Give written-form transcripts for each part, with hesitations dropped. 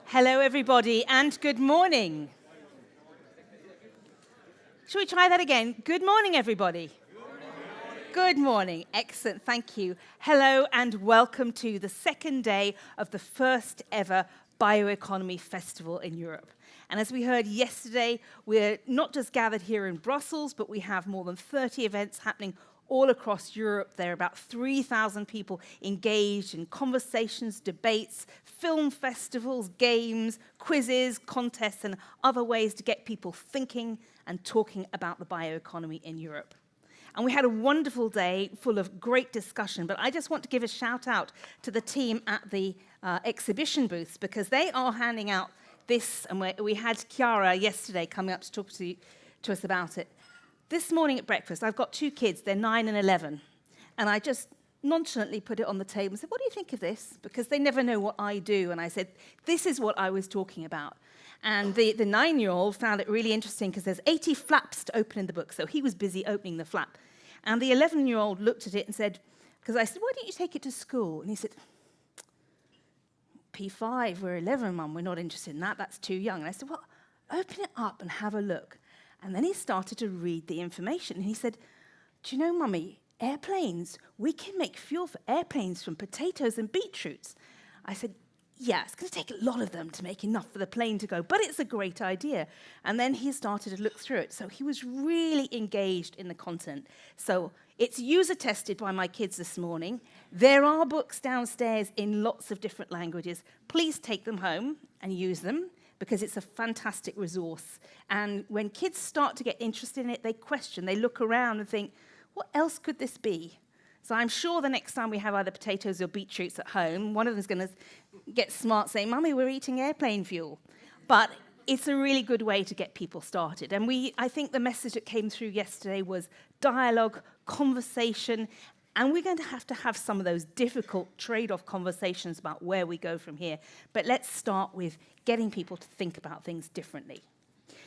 Hello, everybody, and good morning. Shall we try that again? Good morning, everybody. Good morning. Excellent. Thank you. Hello, and welcome to the second day of the first ever Bioeconomy Festival in Europe. And as we heard yesterday, we're not just gathered here in Brussels, but we have more than 30 events happening all across Europe. There are about 3,000 people engaged in conversations, debates, film festivals, games, quizzes, contests, and other ways to get people thinking and talking about the bioeconomy in Europe. And we had a wonderful day full of great discussion, but I just want to give a shout out to the team at the exhibition booths, because they are handing out this, and we had Chiara yesterday coming up to talk to us about it. This morning at breakfast, I've got two kids, they're 9 and 11, and I just nonchalantly put it on the table and said, what do you think of this? Because they never know what I do, and I said, this is what I was talking about. And the 9-year-old found it really interesting because there's 80 flaps to open in the book, so he was busy opening the flap. And the 11-year-old looked at it and said, because I said, why don't you take it to school? And he said, P5, we're 11, Mum, we're not interested in that, that's too young. And I said, well, open it up and have a look. And then he started to read the information. And he said, do you know, Mummy, airplanes, we can make fuel for airplanes from potatoes and beetroots. I said, yeah, it's going to take a lot of them to make enough for the plane to go, but it's a great idea. And then he started to look through it. So he was really engaged in the content. So it's user-tested by my kids this morning. There are books downstairs in lots of different languages. Please take them home and use them, because it's a fantastic resource. And when kids start to get interested in it, they question, they look around and think, what else could this be? So I'm sure the next time we have either potatoes or beetroots at home, one of them's going to get smart saying, Mummy, we're eating airplane fuel. But it's a really good way to get people started. And I think the message that came through yesterday was dialogue, conversation, and we're going to have some of those difficult trade-off conversations about where we go from here. But let's start with getting people to think about things differently.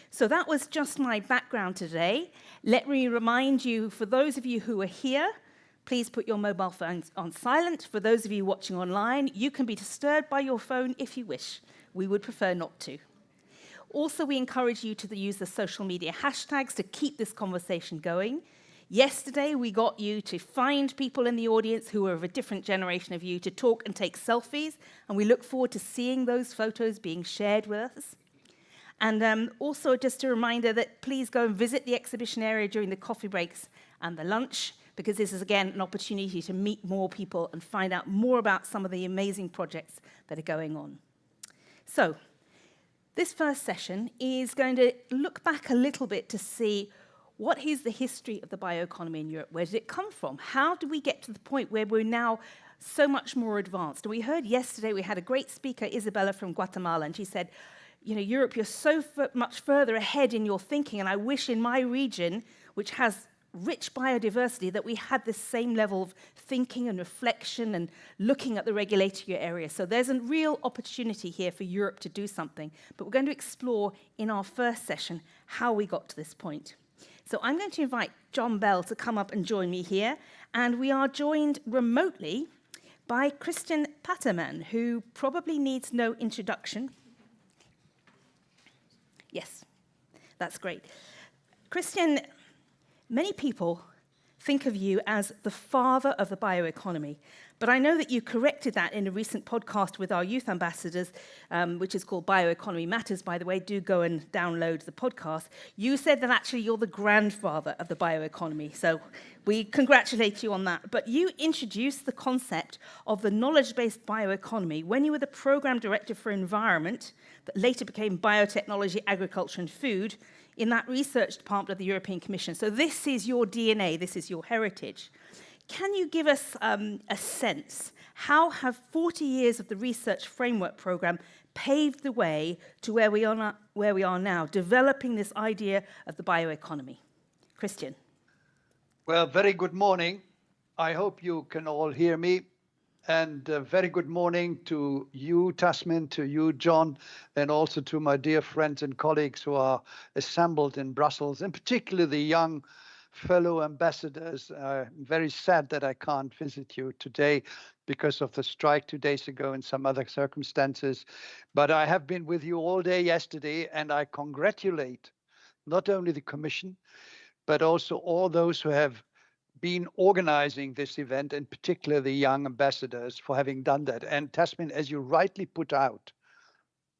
So that was just my background today. Let me remind you, for those of you who are here, please put your mobile phones on silent. For those of you watching online, you can be disturbed by your phone if you wish. We would prefer not to. Also, we encourage you to use the social media hashtags to keep this conversation going. Yesterday, we got you to find people in the audience who are of a different generation of you to talk and take selfies, and we look forward to seeing those photos being shared with us. And also, just a reminder that please go and visit the exhibition area during the coffee breaks and the lunch, because this is, again, an opportunity to meet more people and find out more about some of the amazing projects that are going on. So, this first session is going to look back a little bit to see what is the history of the bioeconomy in Europe? Where did it come from? How did we get to the point where we're now so much more advanced? And we heard yesterday, we had a great speaker, Isabella from Guatemala, and she said, you know, Europe, you're so much further ahead in your thinking, and I wish in my region, which has rich biodiversity, that we had this same level of thinking and reflection and looking at the regulatory area. So there's a real opportunity here for Europe to do something. But we're going to explore in our first session how we got to this point. So I'm going to invite John Bell to come up and join me here. And we are joined remotely by Christian Paterman, who probably needs no introduction. Yes, that's great. Christian, many people think of you as the father of the bioeconomy, but I know that you corrected that in a recent podcast with our youth ambassadors, which is called Bioeconomy Matters, by the way. Do go and download the podcast. You said that actually you're the grandfather of the bioeconomy, so we congratulate you on that. But you introduced the concept of the knowledge-based bioeconomy when you were the program director for environment, that later became biotechnology, agriculture, and food, in that research department of the European Commission. So this is your DNA, this is your heritage. Can you give us a sense, how have 40 years of the research framework program paved the way to where we are now, developing this idea of the bioeconomy? Christian. Well, very good morning. I hope you can all hear me. And very good morning to you, Tasmin, to you, John, and also to my dear friends and colleagues who are assembled in Brussels, in particular the young fellow ambassadors. I'm very sad that I can't visit you today because of the strike 2 days ago and some other circumstances. But I have been with you all day yesterday, and I congratulate not only the Commission, but also all those who have been organizing this event, in particular the young ambassadors, for having done that. And Tasmin, as you rightly put out,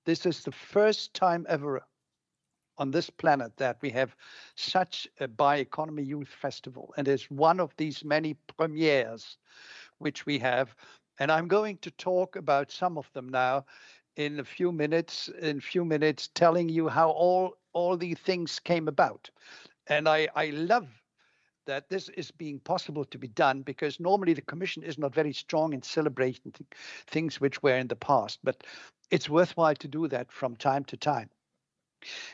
this is the first time ever on this planet that we have such a Bioeconomy Youth Festival. And it's one of these many premieres which we have. And I'm going to talk about some of them now in a few minutes, telling you how all these things came about. And I love that this is being possible to be done, because normally the Commission is not very strong in celebrating things which were in the past, but it's worthwhile to do that from time to time.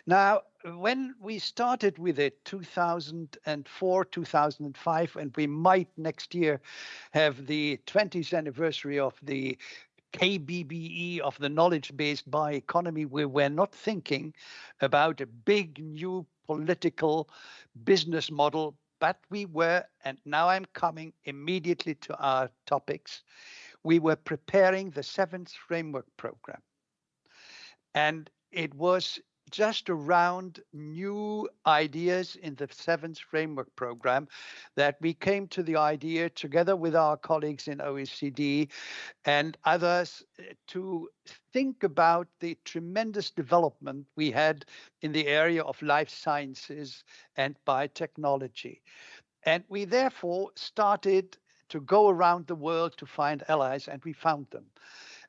Now, when we started with it, 2004, 2005, and we might next year have the 20th anniversary of the KBBE, of the knowledge-based bioeconomy, we were not thinking about a big new political business model, but we were, and now I'm coming immediately to our topics, we were preparing the 7th framework program. And it was just around new ideas in the 7th framework program that we came to the idea, together with our colleagues in OECD and others, to think about the tremendous development we had in the area of life sciences and biotechnology. And we therefore started to go around the world to find allies, and we found them.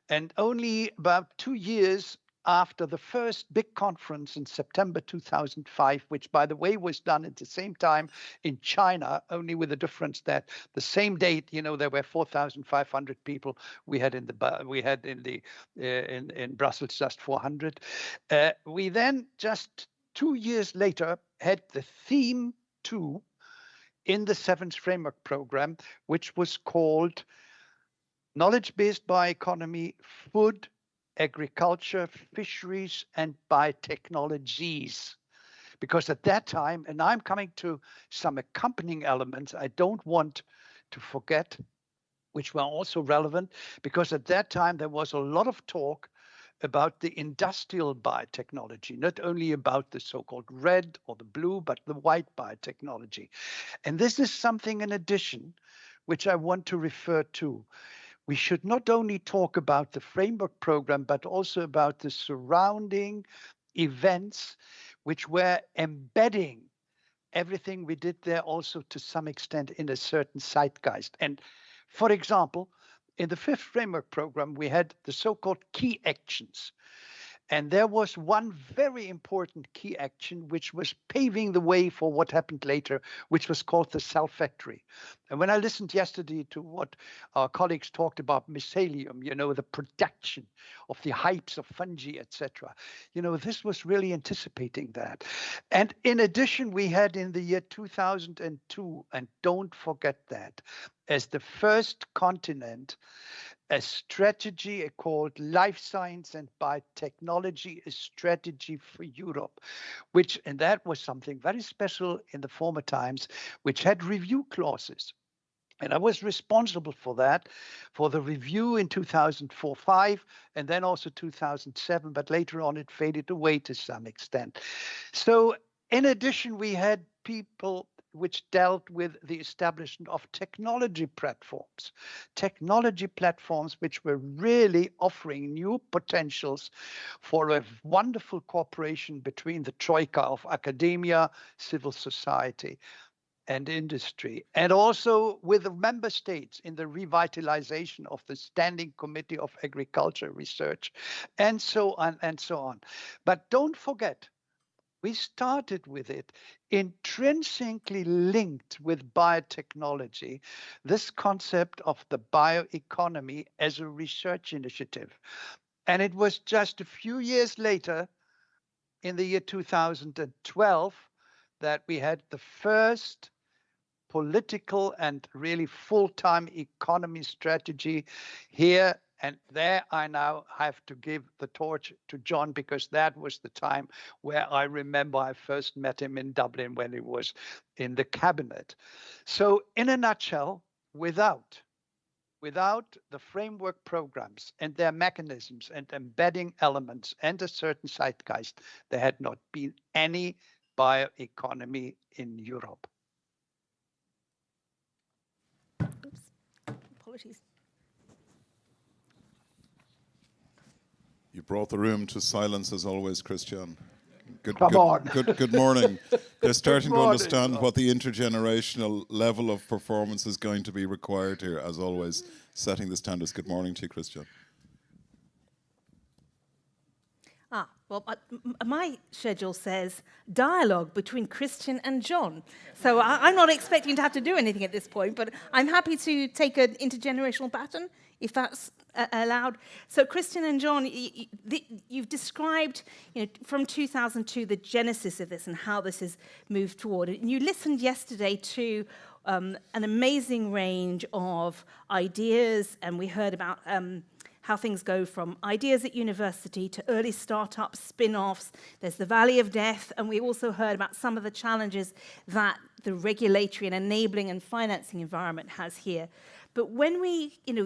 And only about 2 years after the first big conference in September 2005, which, by the way, was done at the same time in China, only with the difference that the same date, there were 4,500 people. We had in Brussels just 400. We then, just 2 years later, had the theme 2 in the 7th framework program, which was called Knowledge-Based Bioeconomy, Food, Agriculture, Fisheries, and Biotechnologies. Because at that time, and I'm coming to some accompanying elements I don't want to forget, which were also relevant, because at that time there was a lot of talk about the industrial biotechnology, not only about the so-called red or the blue, but the white biotechnology. And this is something in addition, which I want to refer to. We should not only talk about the framework program, but also about the surrounding events which were embedding everything we did there also to some extent in a certain zeitgeist. And for example, in the 5th framework program, we had the so-called key actions. And there was one very important key action which was paving the way for what happened later, which was called the cell factory. And when I listened yesterday to what our colleagues talked about mycelium, the production of the hypes of fungi, etc., this was really anticipating that. And in addition, we had in the year 2002, and don't forget that, as the first continent, a strategy called Life Science and Biotechnology, a strategy for Europe, and that was something very special in the former times, which had review clauses. And I was responsible for that, for the review in 2004-5, and then also 2007, but later on it faded away to some extent. So in addition, we had people which dealt with the establishment of technology platforms which were really offering new potentials for a wonderful cooperation between the troika of academia, civil society, and industry, and also with the member states in the revitalization of the Standing Committee of Agriculture Research, and so on and so on. But don't forget, we started with it intrinsically linked with biotechnology, this concept of the bioeconomy as a research initiative. And it was just a few years later, in the year 2012, that we had the first political and really full-time economy strategy here. And there I now have to give the torch to John, because that was the time where I remember I first met him in Dublin when he was in the cabinet. So in a nutshell, without the framework programs and their mechanisms and embedding elements and a certain zeitgeist, there had not been any bioeconomy in Europe. Oops. Apologies. You brought the room to silence as always, Christian. Come on. Good morning. They're starting to morning. understand what the intergenerational level of performance is going to be required here, as always, setting the standards. Good morning to you, Christian. Well, my schedule says dialogue between Christian and John. So I'm not expecting to have to do anything at this point, but I'm happy to take an intergenerational baton, if that's allowed. So Christian and John, you've described, from 2002, the genesis of this and how this has moved toward. And you listened yesterday to an amazing range of ideas, and we heard about how things go from ideas at university to early startups, spin-offs. There's the valley of death, and we also heard about some of the challenges that the regulatory and enabling and financing environment has here. But when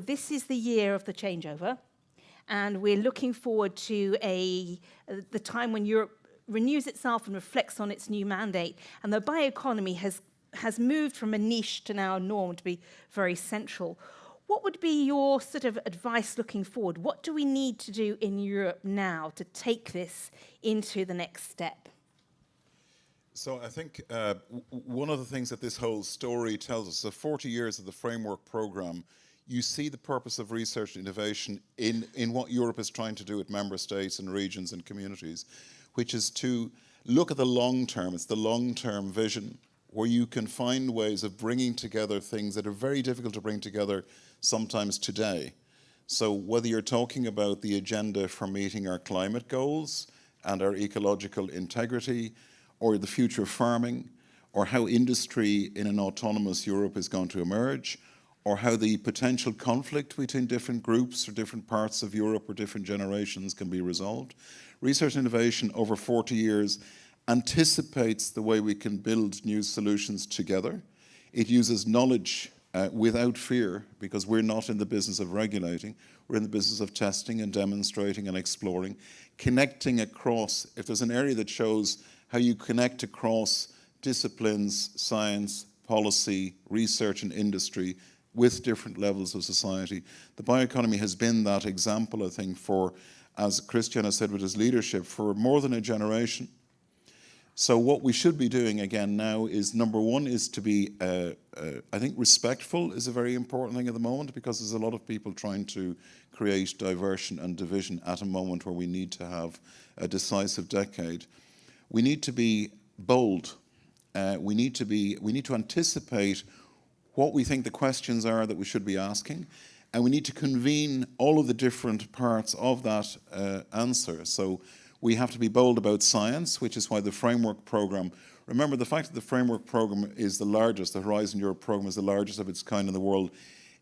this is the year of the changeover, and we're looking forward to the time when Europe renews itself and reflects on its new mandate, and the bioeconomy has moved from a niche to now a norm to be very central. What would be your sort of advice looking forward? What do we need to do in Europe now to take this into the next step? So I think one of the things that this whole story tells us, so 40 years of the framework program, you see the purpose of research and innovation in what Europe is trying to do with member states and regions and communities, which is to look at the long term. It's the long-term vision where you can find ways of bringing together things that are very difficult to bring together sometimes today. So whether you're talking about the agenda for meeting our climate goals and our ecological integrity, or the future of farming, or how industry in an autonomous Europe is going to emerge, or how the potential conflict between different groups or different parts of Europe or different generations can be resolved. Research and innovation over 40 years anticipates the way we can build new solutions together. It uses knowledge without fear, because we're not in the business of regulating. We're in the business of testing and demonstrating and exploring, connecting across. If there's an area that shows how you connect across disciplines, science, policy, research and industry with different levels of society, the bioeconomy has been that example, I think, for, as Christian has said with his leadership, for more than a generation. So what we should be doing again now is, number one, is to be, I think respectful is a very important thing at the moment, because there's a lot of people trying to create diversion and division at a moment where we need to have a decisive decade. We need to be bold. We need to anticipate what we think the questions are that we should be asking, and we need to convene all of the different parts of that answer. So we have to be bold about science, which is why the framework program, remember the fact that the framework program is the largest, the Horizon Europe program is the largest of its kind in the world.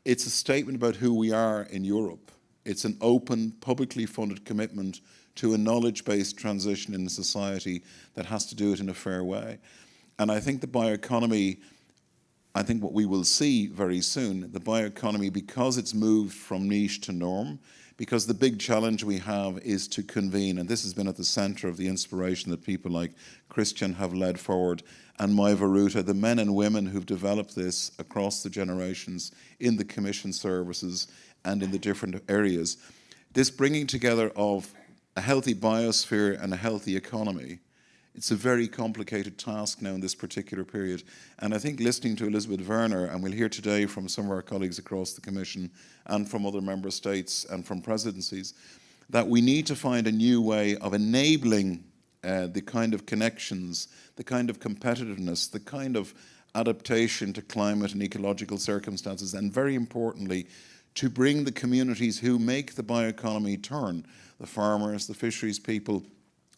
It's a statement about who we are in Europe. It's an open, publicly funded commitment to a knowledge-based transition in a society that has to do it in a fair way. And I think the bioeconomy, I think what we will see very soon, the bioeconomy, because it's moved from niche to norm, because the big challenge we have is to convene, and this has been at the center of the inspiration that people like Christian have led forward, and Maiva Ruta, the men and women who've developed this across the generations in the Commission services and in the different areas. This bringing together of a healthy biosphere and a healthy economy, it's a very complicated task now in this particular period. And I think listening to Elizabeth Werner, and we'll hear today from some of our colleagues across the Commission and from other member states and from presidencies, that we need to find a new way of enabling the kind of connections, the kind of competitiveness, the kind of adaptation to climate and ecological circumstances, and very importantly, to bring the communities who make the bioeconomy turn, the farmers, the fisheries people,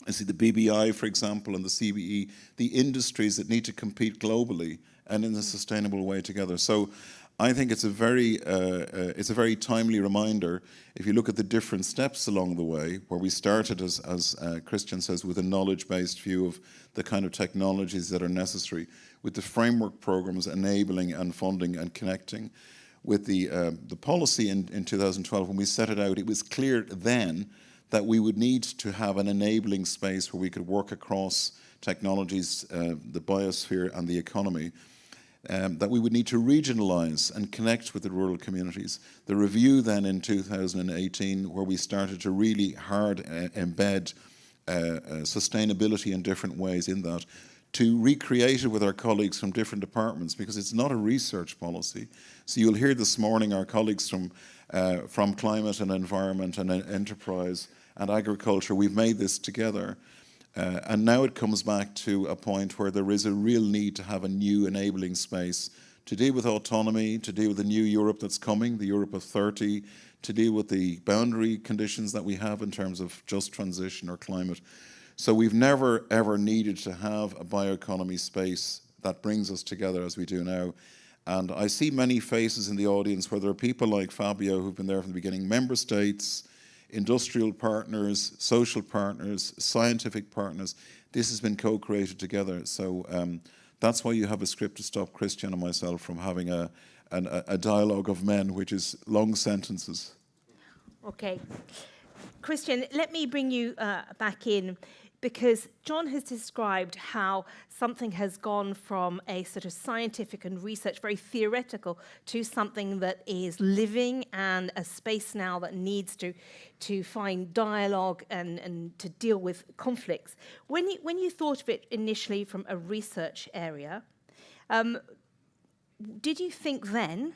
I see the BBI, for example, and the CBE, the industries that need to compete globally and in a sustainable way together. So I think it's a very timely reminder. If you look at the different steps along the way, where we started, as Christian says, with a knowledge-based view of the kind of technologies that are necessary, with the framework programs enabling and funding and connecting, with the policy in 2012, when we set it out, it was clear then that we would need to have an enabling space where we could work across technologies, the biosphere and the economy, that we would need to regionalise and connect with the rural communities. The review then in 2018, where we started to really hard embed sustainability in different ways in that, to recreate it with our colleagues from different departments, because it's not a research policy. So you'll hear this morning our colleagues from climate and environment and enterprise and agriculture, we've made this together. And now it comes back to a point where there is a real need to have a new enabling space to deal with autonomy, to deal with the new Europe that's coming, the Europe of 30, to deal with the boundary conditions that we have in terms of just transition or climate. So we've never, ever needed to have a bioeconomy space that brings us together as we do now. And I see many faces in the audience where there are people like Fabio who've been there from the beginning, member states, industrial partners, social partners, scientific partners. This has been co-created together. So that's why you have a script to stop Christian and myself from having a dialogue of men, which is long sentences. Okay. Christian, let me bring you back in, because John has described how something has gone from a sort of scientific and research, very theoretical, to something that is living, and a space now that needs to find dialogue and to deal with conflicts. When you thought of it initially from a research area, did you think then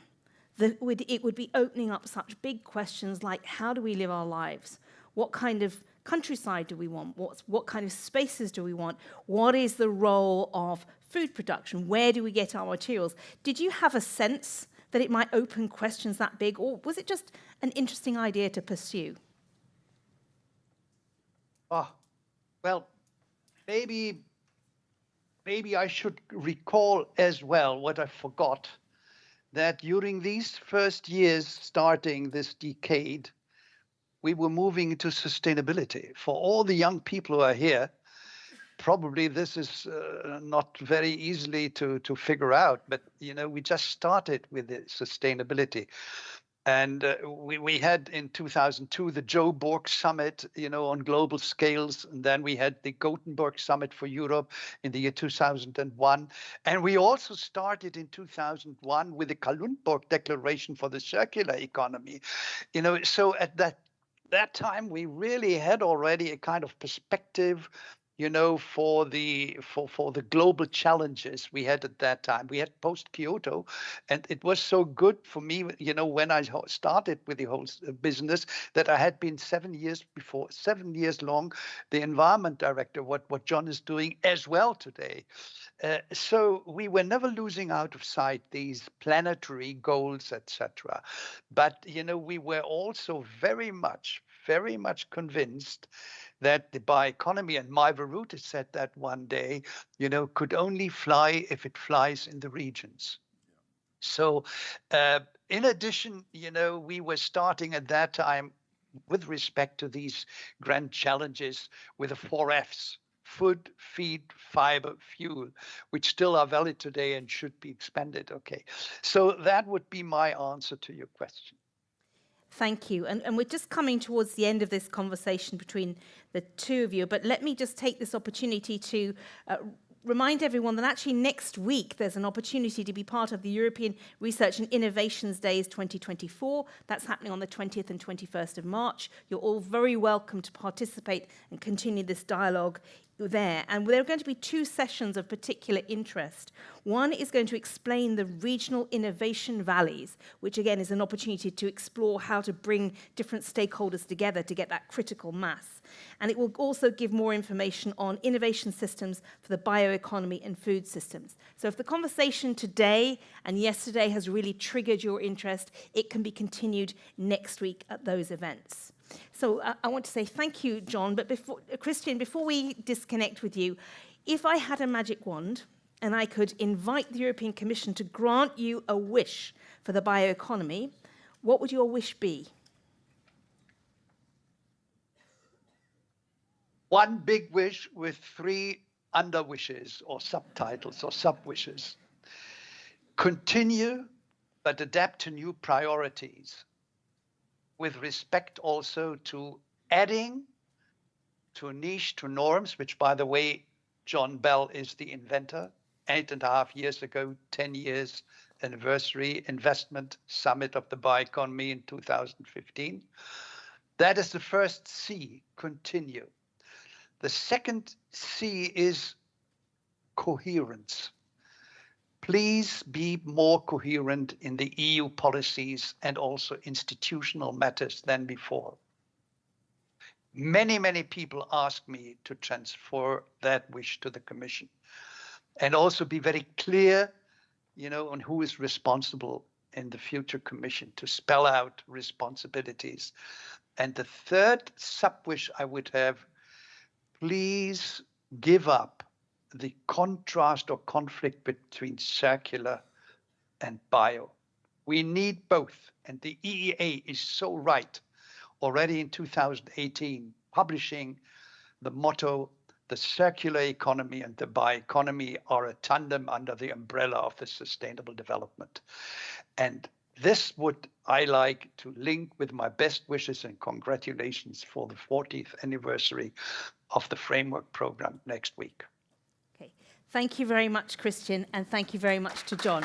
that it would be opening up such big questions like, how do we live our lives? What kind of countryside do we want? What kind of spaces do we want? What is the role of food production? Where do we get our materials? Did you have a sense that it might open questions that big, or was it just an interesting idea to pursue? Well, maybe I should recall as well what I forgot, that during these first years starting this decade, we were moving into sustainability. For all the young people who are here, probably this is not very easily to figure out, but we just started with the sustainability. And we had in 2002 the Joburg Summit, on global scales. And then we had the Gothenburg Summit for Europe in the year 2001. And we also started in 2001 with the Kalundborg Declaration for the Circular Economy. So at that time, we really had already a kind of perspective, for the global challenges we had at that time. We had post-Kyoto, and it was so good for me, when I started with the whole business, that I had been 7 years long, the environment director, what John is doing as well today. So we were never losing out of sight these planetary goals, etc. But, we were also very much convinced that the bioeconomy, and Mai Varuta said that one day, could only fly if it flies in the regions. So in addition, we were starting at that time with respect to these grand challenges with the 4 Fs: food, feed, fiber, fuel, which still are valid today and should be expanded. Okay, so that would be my answer to your question. Thank you. And we're just coming towards the end of this conversation between the two of you, but let me just take this opportunity to remind everyone that actually next week there's an opportunity to be part of the European Research and Innovations Days 2024. That's happening on the 20th and 21st of March. You're all very welcome to participate and continue this dialogue there. And there are going to be 2 sessions of particular interest. One is going to explain the regional innovation valleys, which again is an opportunity to explore how to bring different stakeholders together to get that critical mass. And it will also give more information on innovation systems for the bioeconomy and food systems. So if the conversation today and yesterday has really triggered your interest, it can be continued next week at those events. So I want to say thank you, John, but Christian, before we disconnect with you, if I had a magic wand and I could invite the European Commission to grant you a wish for the bioeconomy, what would your wish be? One big wish with 3 under wishes or subtitles or sub wishes. Continue, but adapt to new priorities with respect also to adding to niche, to norms, which, by the way, John Bell is the inventor. 8.5 years ago, 10 years anniversary investment summit of the bioeconomy in 2015. That is the first C, continue. The second C is coherence. Please be more coherent in the EU policies and also institutional matters than before. Many, many people ask me to transfer that wish to the Commission and also be very clear, on who is responsible in the future Commission, to spell out responsibilities. And the third sub-wish I would have, please give up the contrast or conflict between circular and bio. We need both, and the EEA is so right. Already in 2018, publishing the motto, the circular economy and the bioeconomy are a tandem under the umbrella of the sustainable development. And this would I like to link with my best wishes and congratulations for the 40th anniversary of the framework program next week. Okay. Thank you very much, Christian, and thank you very much to John.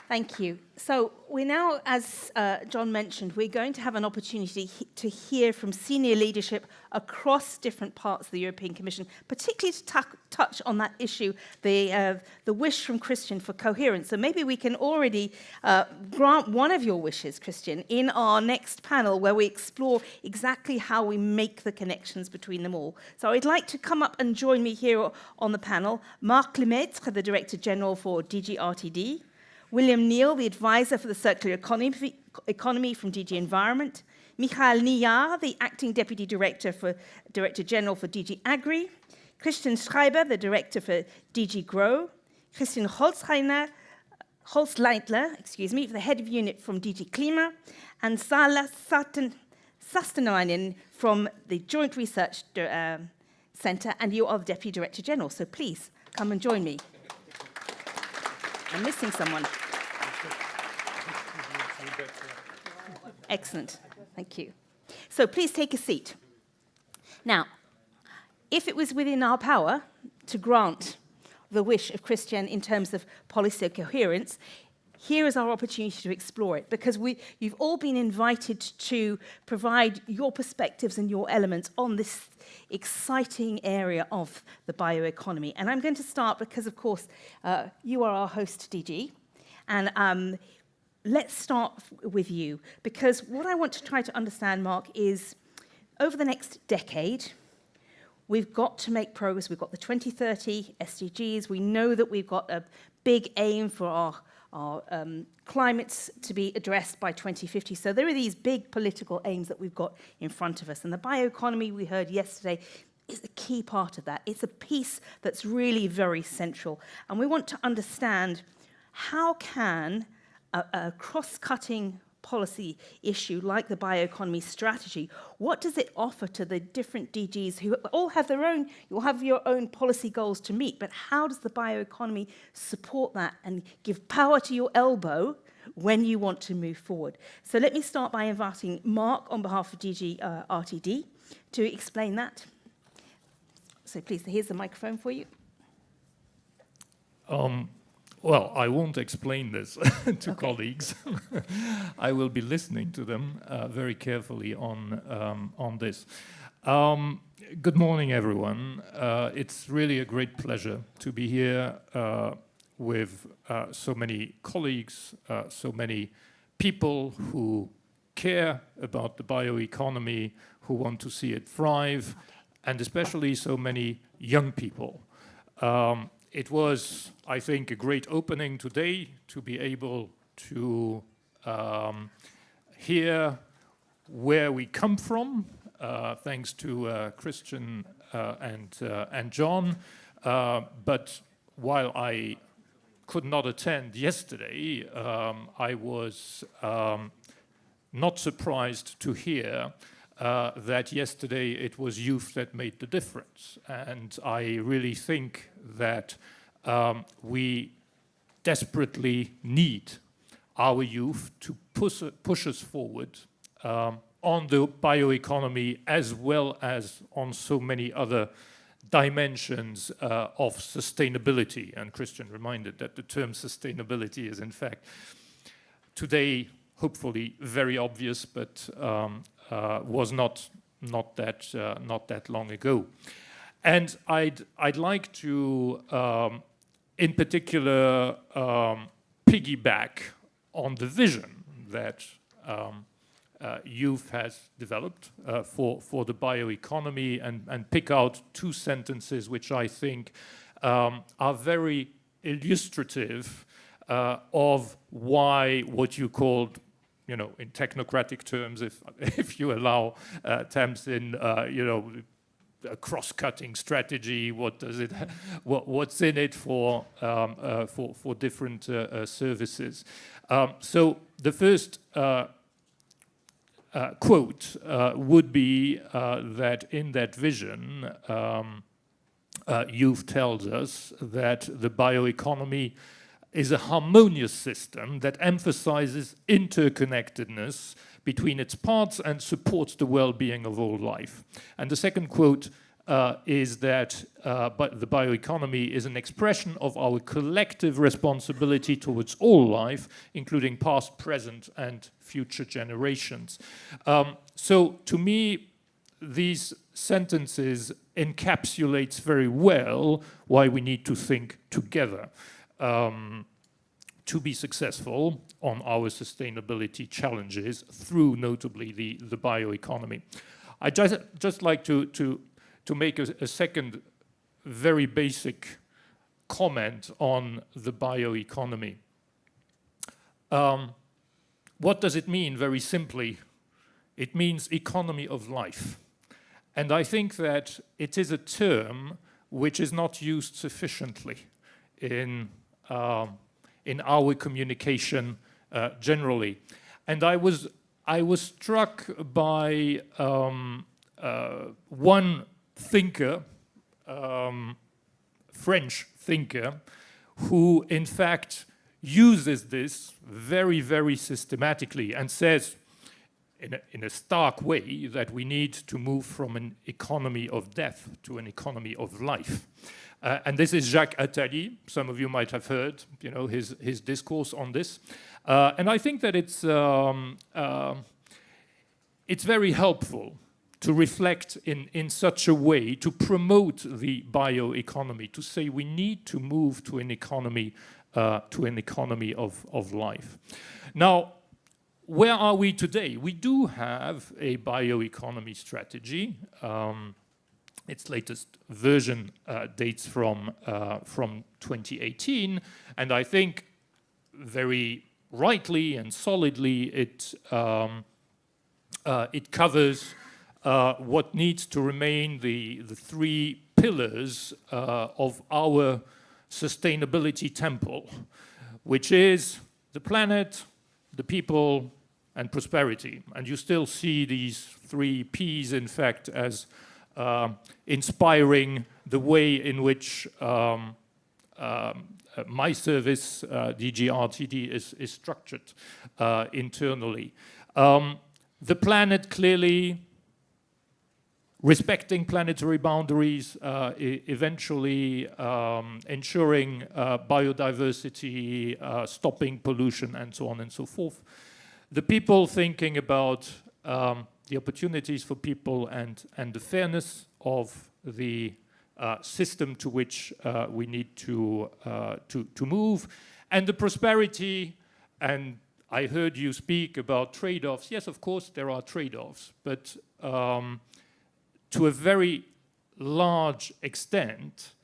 Thank you. So we now, as John mentioned, we're going to have an opportunity to hear from senior leadership across different parts of the European Commission, particularly to touch on that issue, the wish from Christian for coherence. So maybe we can already grant one of your wishes, Christian, in our next panel where we explore exactly how we make the connections between them all. So I'd like to come up and join me here on the panel, Marc Lemaitre, the Director General for DG RTD, William Neal, the advisor for the circular economy from DG Environment, Michael Niyar, the acting deputy director general for DG Agri, Christian Schreiber, the director for DG Grow, Christian Holzleitner, for the head of unit from DG Klima, and Sala Sastanainen from the Joint Research Centre, and you are the deputy director general. So please come and join me. I'm missing someone. Excellent. Thank you. So please take a seat. Now, if it was within our power to grant the wish of Christian in terms of policy coherence, here is our opportunity to explore it, because you've all been invited to provide your perspectives and your elements on this exciting area of the bioeconomy. And I'm going to start because, of course, you are our host, DG. And let's start with you, because what I want to try to understand, Mark, is over the next decade, we've got to make progress. We've got the 2030 SDGs. We know that we've got a big aim for our climates to be addressed by 2050. So there are these big political aims that we've got in front of us. And the bioeconomy we heard yesterday is a key part of that. It's a piece that's really very central. And we want to understand how can a cross-cutting policy issue like the Bioeconomy Strategy, what does it offer to the different DGs who all have their own, you'll have your own policy goals to meet, but how does the bioeconomy support that and give power to your elbow when you want to move forward? So let me start by inviting Mark on behalf of DG RTD to explain that. So please, here's the microphone for you. Well, I won't explain this to colleagues. I will be listening to them very carefully on this. Good morning, everyone. It's really a great pleasure to be here with so many colleagues, so many people who care about the bioeconomy, who want to see it thrive, and especially so many young people. it was, I think, a great opening today to be able to hear where we come from, thanks to Christian and John. But while I could not attend yesterday, I was not surprised to hear that yesterday it was youth that made the difference. And I really think that we desperately need our youth to push us forward on the bioeconomy, as well as on so many other dimensions of sustainability. And Christian reminded that the term sustainability is in fact today hopefully very obvious, but was not that long ago. And I'd like to in particular piggyback on the vision that youth has developed for the bioeconomy and pick out two sentences which I think are very illustrative of why what you called, you know, in technocratic terms, if you allow Tamsin, you know, a cross-cutting strategy. What does it? What's in it for different services? So the first quote would be that in that vision, youth tells us that the bioeconomy is a harmonious system that emphasizes interconnectedness between its parts and supports the well-being of all life. And the second quote is that the bioeconomy is an expression of our collective responsibility towards all life, including past, present, and future generations. So to me, these sentences encapsulates very well why we need to think together to be successful on our sustainability challenges through notably the bioeconomy. I just like to make a second very basic comment on the bioeconomy. What does it mean? Very simply, it means economy of life. And I think that it is a term which is not used sufficiently in our communication generally. And I was struck by one thinker, French thinker, who in fact uses this very, very systematically and says in a stark way that we need to move from an economy of death to an economy of life. And this is Jacques Attali. Some of you might have heard, you know, his discourse on this. And I think that it's very helpful to reflect in such a way to promote the bioeconomy, to say we need to move to an economy of life. Now, where are we today? We do have a bioeconomy strategy. Its latest version dates from 2018, and I think very rightly and solidly it covers what needs to remain the three pillars of our sustainability temple, which is the planet, the people, and prosperity. And you still see these three Ps, in fact, as inspiring the way in which my service, DG RTD, is structured internally. The planet, clearly respecting planetary boundaries, eventually ensuring biodiversity, stopping pollution, and so on and so forth. The people, thinking about the opportunities for people and the fairness of the system to which we need to move, and the prosperity. And I heard you speak about trade-offs. Yes, of course, there are trade-offs, but to a very large extent,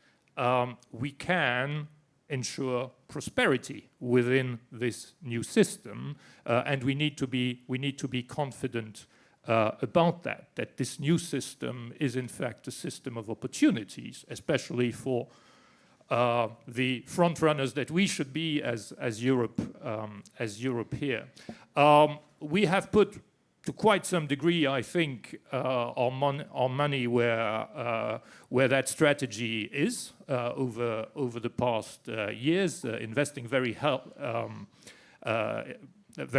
we can ensure prosperity within this new system, and we need to be confident about that this new system is in fact a system of opportunities, especially for the front runners that we should be as Europe here. We have put to quite some degree, I think, our money where that strategy is over the past years, investing very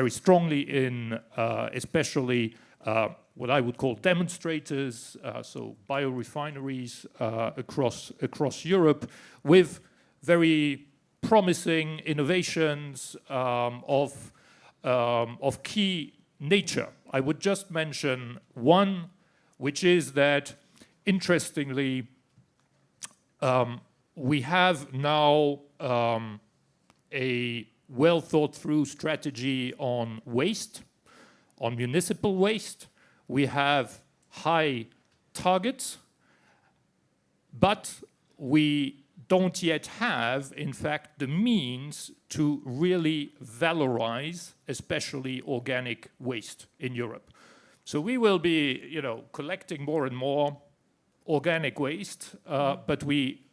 strongly in especially what I would call demonstrators, so biorefineries across Europe, with very promising innovations of key nature. I would just mention one, which is that, interestingly, we have now a well thought through strategy on waste, on municipal waste. We have high targets, but we don't yet have, in fact, the means to really valorize, especially organic waste in Europe. So we will be, collecting more and more organic waste, but we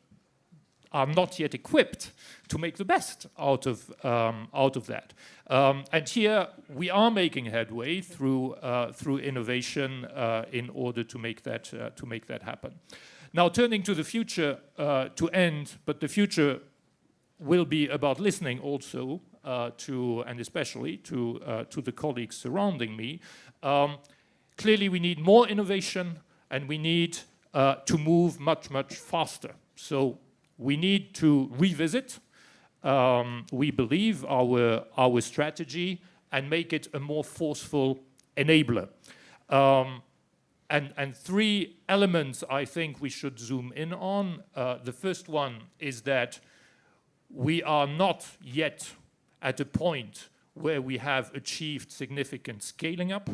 are not yet equipped to make the best out of that. And here we are making headway through innovation in order to make that happen. Now, turning to the future to end, but the future will be about listening also and especially to the colleagues surrounding me. Clearly, we need more innovation, and we need to move much, much faster. So we need to revisit, we believe, our strategy and make it a more forceful enabler. And three elements I think we should zoom in on. The first one is that we are not yet at a point where we have achieved significant scaling up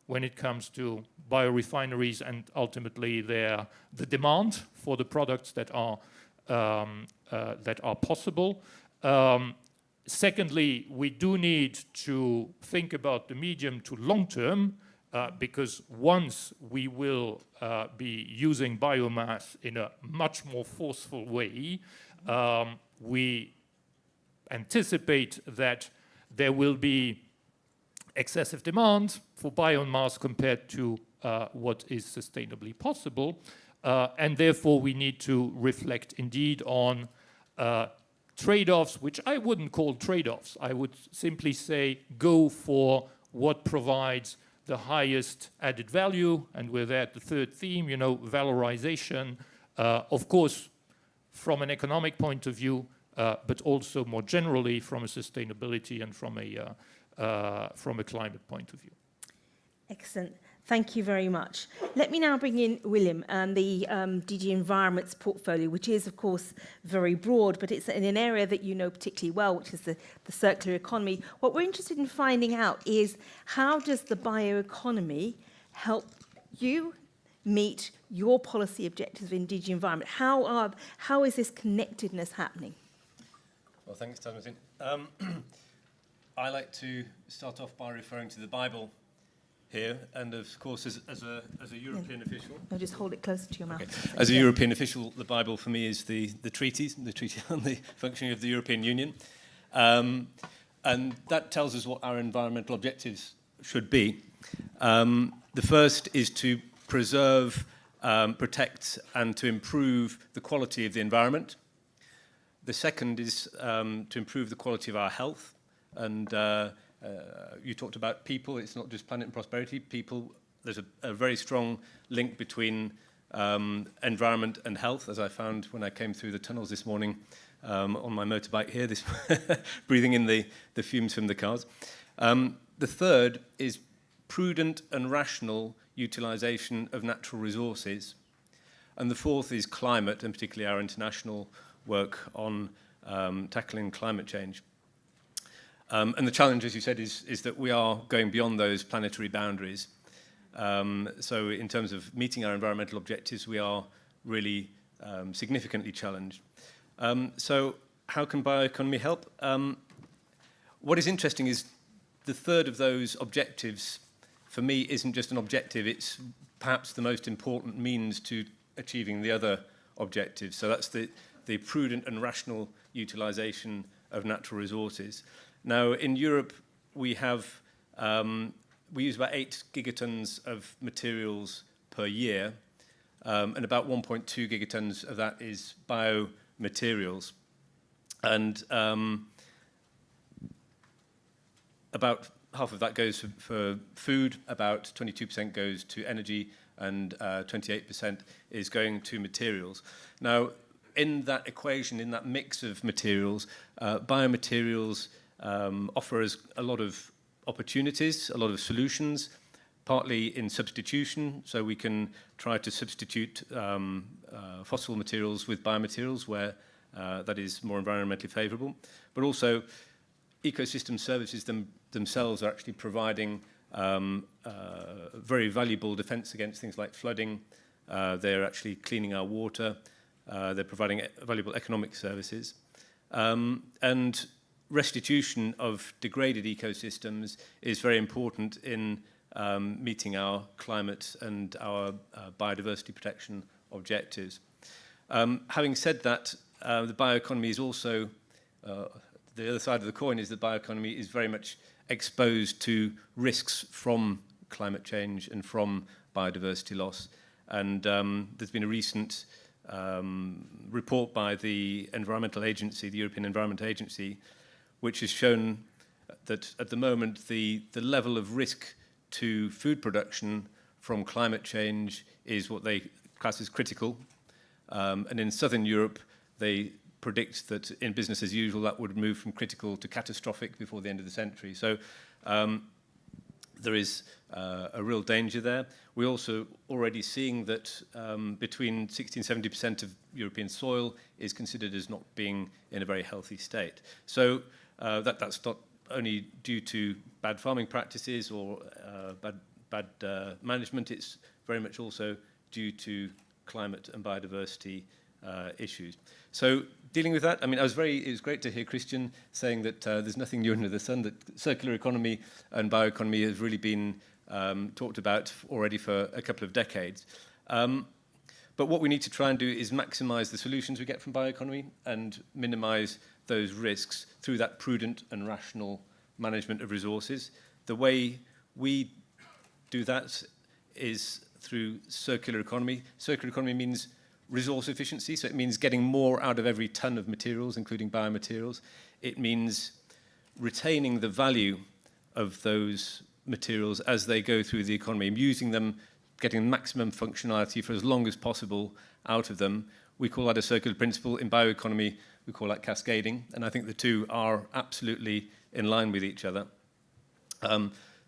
when it comes to biorefineries and ultimately the demand for the products that are possible. Secondly, we do need to think about the medium to long term, because once we will be using biomass in a much more forceful way, we anticipate that there will be excessive demand for biomass compared to what is sustainably possible. And therefore, we need to reflect indeed on trade-offs, which I wouldn't call trade-offs. I would simply say go for what provides the highest added value. And with that, the third theme, valorization, of course, from an economic point of view, but also more generally from a sustainability and from a climate point of view. Excellent. Thank you very much. Let me now bring in William and the DG Environment's portfolio, which is, of course, very broad, but it's in an area that you know particularly well, which is the circular economy. What we're interested in finding out is how does the bioeconomy help you meet your policy objectives in DG Environment? How is this connectedness happening? Well, thanks, Tamsin. I like to start off by referring to the Bible here, and of course, as a European official. No, just hold it closer to your mouth. Okay. As a European official, the Bible for me is the treaty on the functioning of the European Union, and that tells us what our environmental objectives should be. The first is to preserve, protect, and to improve the quality of the environment. The second is to improve the quality of our health, and you talked about people. It's not just planet and prosperity. People, there's a very strong link between environment and health, as I found when I came through the tunnels this morning on my motorbike here, breathing in the fumes from the cars. The third is prudent and rational utilization of natural resources. And the fourth is climate, and particularly our international work on tackling climate change. And the challenge, as you said, is that we are going beyond those planetary boundaries. So in terms of meeting our environmental objectives, we are really significantly challenged. So how can bioeconomy help? What is interesting is the third of those objectives, for me, isn't just an objective, it's perhaps the most important means to achieving the other objectives. So that's the prudent and rational utilisation of natural resources. Now, in Europe, we use about 8 gigatons of materials per year, and about 1.2 gigatons of that is biomaterials. And about half of that goes for food, about 22% goes to energy, and 28% is going to materials. Now, in that equation, in that mix of materials, biomaterials offer us a lot of opportunities, a lot of solutions, partly in substitution, so we can try to substitute fossil materials with biomaterials where that is more environmentally favourable, but also ecosystem services themselves are actually providing very valuable defence against things like flooding. They're actually cleaning our water. They're providing valuable economic services. And restitution of degraded ecosystems is very important in meeting our climate and our biodiversity protection objectives. Having said that, the bioeconomy is also, the other side of the coin is that bioeconomy is very much exposed to risks from climate change and from biodiversity loss. And there's been a recent report by the Environmental Agency, the European Environment Agency, which has shown that at the moment the level of risk to food production from climate change is what they class as critical. And in southern Europe, they predict that in business as usual, that would move from critical to catastrophic before the end of the century. So there is a real danger there. We're also already seeing that between 60 and 70% of European soil is considered as not being in a very healthy state. So that's not only due to bad farming practices or bad management, it's very much also due to climate and biodiversity issues. So dealing with that, I mean, it was great to hear Christian saying that there's nothing new under the sun, that circular economy and bioeconomy has really been talked about already for a couple of decades. But what we need to try and do is maximize the solutions we get from bioeconomy and minimize those risks through that prudent and rational management of resources. The way we do that is through circular economy. Circular economy means resource efficiency, so it means getting more out of every ton of materials, including biomaterials. It means retaining the value of those materials as they go through the economy, using them, getting maximum functionality for as long as possible out of them. We call that a circular principle. In bioeconomy, we call that cascading, and I think the two are absolutely in line with each other.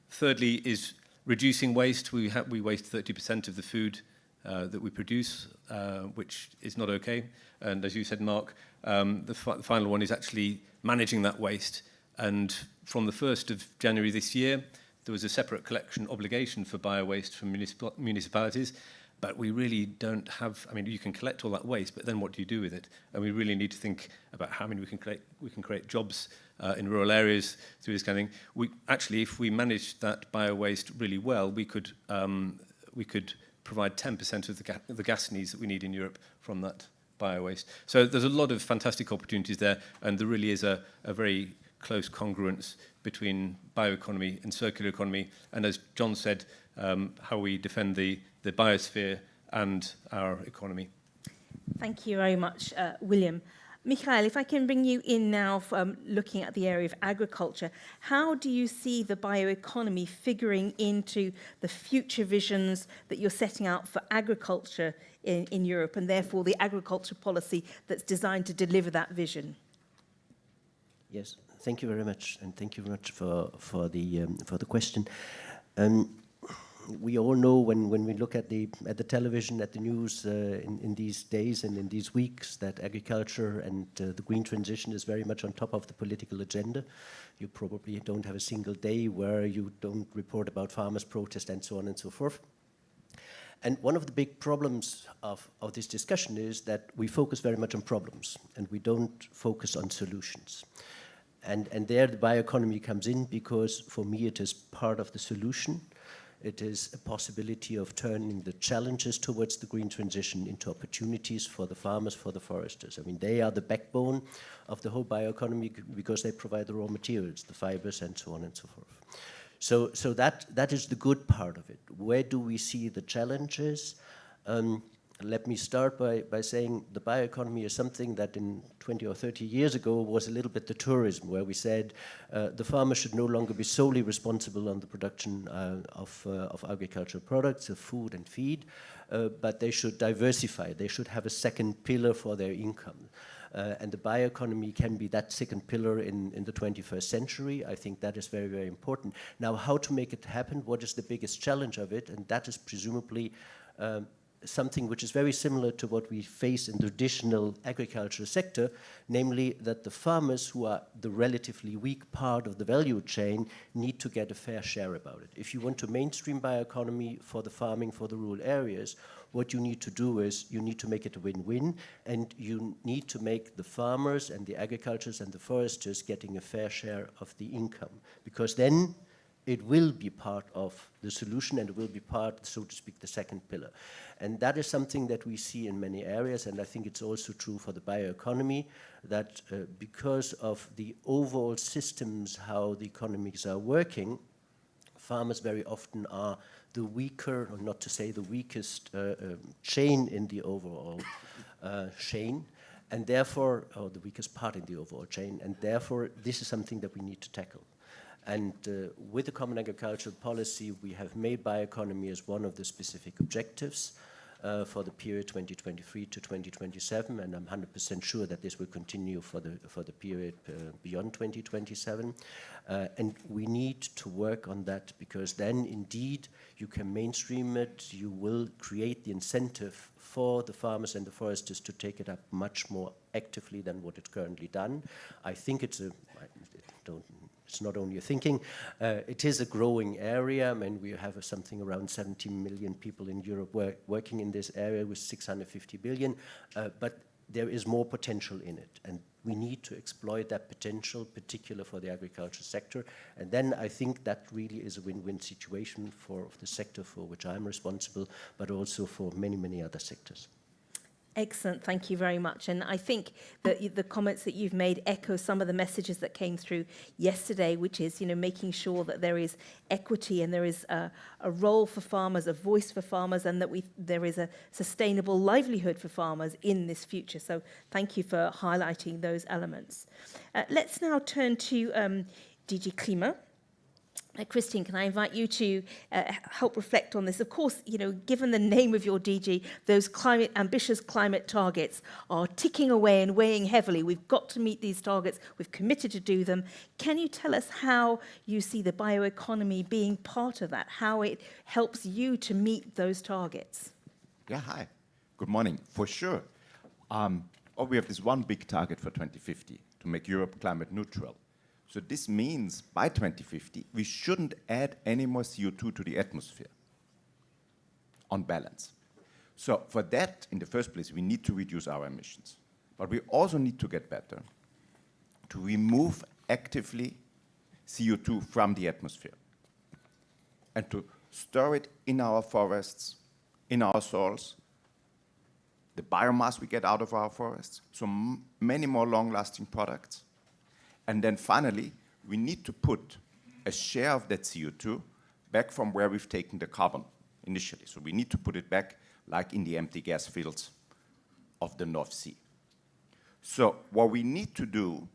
Thirdly is reducing waste. We waste 30% of the food that we produce, which is not okay. And as you said, Mark, the final one is actually managing that waste. And from the 1st of January this year, there was a separate collection obligation for bio-waste from municipalities, but we really don't have, I mean, you can collect all that waste, but then what do you do with it? And we really need to think about how many we can create jobs in rural areas through this kind of thing. Actually, if we manage that bio-waste really well, we could provide 10% of the gas needs that we need in Europe from that bio-waste. So there's a lot of fantastic opportunities there, and there really is a very close congruence between bioeconomy and circular economy, and as John said, how we defend the biosphere and our economy. Thank you very much, William. Michael, if I can bring you in now from looking at the area of agriculture, how do you see the bioeconomy figuring into the future visions that you're setting out for agriculture in Europe, and therefore the agriculture policy that's designed to deliver that vision? Yes, thank you very much, and thank you very much for the question. We all know when we look at the television, at the news in these days and in these weeks, that agriculture and the green transition is very much on top of the political agenda. You probably don't have a single day where you don't report about farmers' protest and so on and so forth. And one of the big problems of this discussion is that we focus very much on problems and we don't focus on solutions. And there the bioeconomy comes in because for me it is part of the solution. It is a possibility of turning the challenges towards the green transition into opportunities for the farmers, for the foresters. I mean, they are the backbone of the whole bioeconomy because they provide the raw materials, the fibers, and so on and so forth. So that is the good part of it. Where do we see the challenges? Let me start by saying the bioeconomy is something that in 20 or 30 years ago was a little bit the tourism, where we said the farmer should no longer be solely responsible on the production of agricultural products, of food and feed, but they should diversify. They should have a second pillar for their income. And the bioeconomy can be that second pillar in the 21st century. I think that is very, very important. Now, how to make it happen? What is the biggest challenge of it? And that is presumably something which is very similar to what we face in the traditional agricultural sector, namely that the farmers, who are the relatively weak part of the value chain, need to get a fair share about it. If you want to mainstream bioeconomy for the farming, for the rural areas, what you need to do is you need to make it a win-win, and you need to make the farmers and the agriculturists and the foresters getting a fair share of the income, because then it will be part of the solution and it will be part, so to speak, the second pillar. And that is something that we see in many areas, and I think it's also true for the bioeconomy, that because of the overall systems, how the economies are working, farmers very often are the weaker, or not to say the weakest, chain in the overall chain, and therefore, or the weakest part in the overall chain, and therefore this is something that we need to tackle. And with the Common Agricultural Policy, we have made bioeconomy as one of the specific objectives for the period 2023 to 2027, and I'm 100% sure that this will continue for the period beyond 2027. And we need to work on that, because then indeed you can mainstream it, you will create the incentive for the farmers and the foresters to take it up much more actively than what it's currently done. I think it's not only a thinking, it is a growing area. I mean, we have something around 70 million people in Europe working in this area with 650 billion, but there is more potential in it, and we need to exploit that potential, particularly for the agriculture sector. And then I think that really is a win-win situation for the sector for which I'm responsible, but also for many, many other sectors. Excellent, thank you very much. And I think that the comments that you've made echo some of the messages that came through yesterday, which is, making sure that there is equity and there is a role for farmers, a voice for farmers, and that there is a sustainable livelihood for farmers in this future. So thank you for highlighting those elements. Let's now turn to DG Klima. Christine, can I invite you to help reflect on this? Of course, given the name of your DG, those ambitious climate targets are ticking away and weighing heavily. We've got to meet these targets. We've committed to do them. Can you tell us how you see the bioeconomy being part of that, how it helps you to meet those targets? Yeah, hi. Good morning. For sure. We have this one big target for 2050, to make Europe climate neutral. So this means by 2050, we shouldn't add any more CO2 to the atmosphere, on balance. So for that, in the first place, we need to reduce our emissions. But we also need to get better to remove actively CO2 from the atmosphere and to store it in our forests, in our soils, the biomass we get out of our forests, so many more long-lasting products. And then finally, we need to put a share of that CO2 back from where we've taken the carbon initially. So we need to put it back, like in the empty gas fields of the North Sea. So what we need to do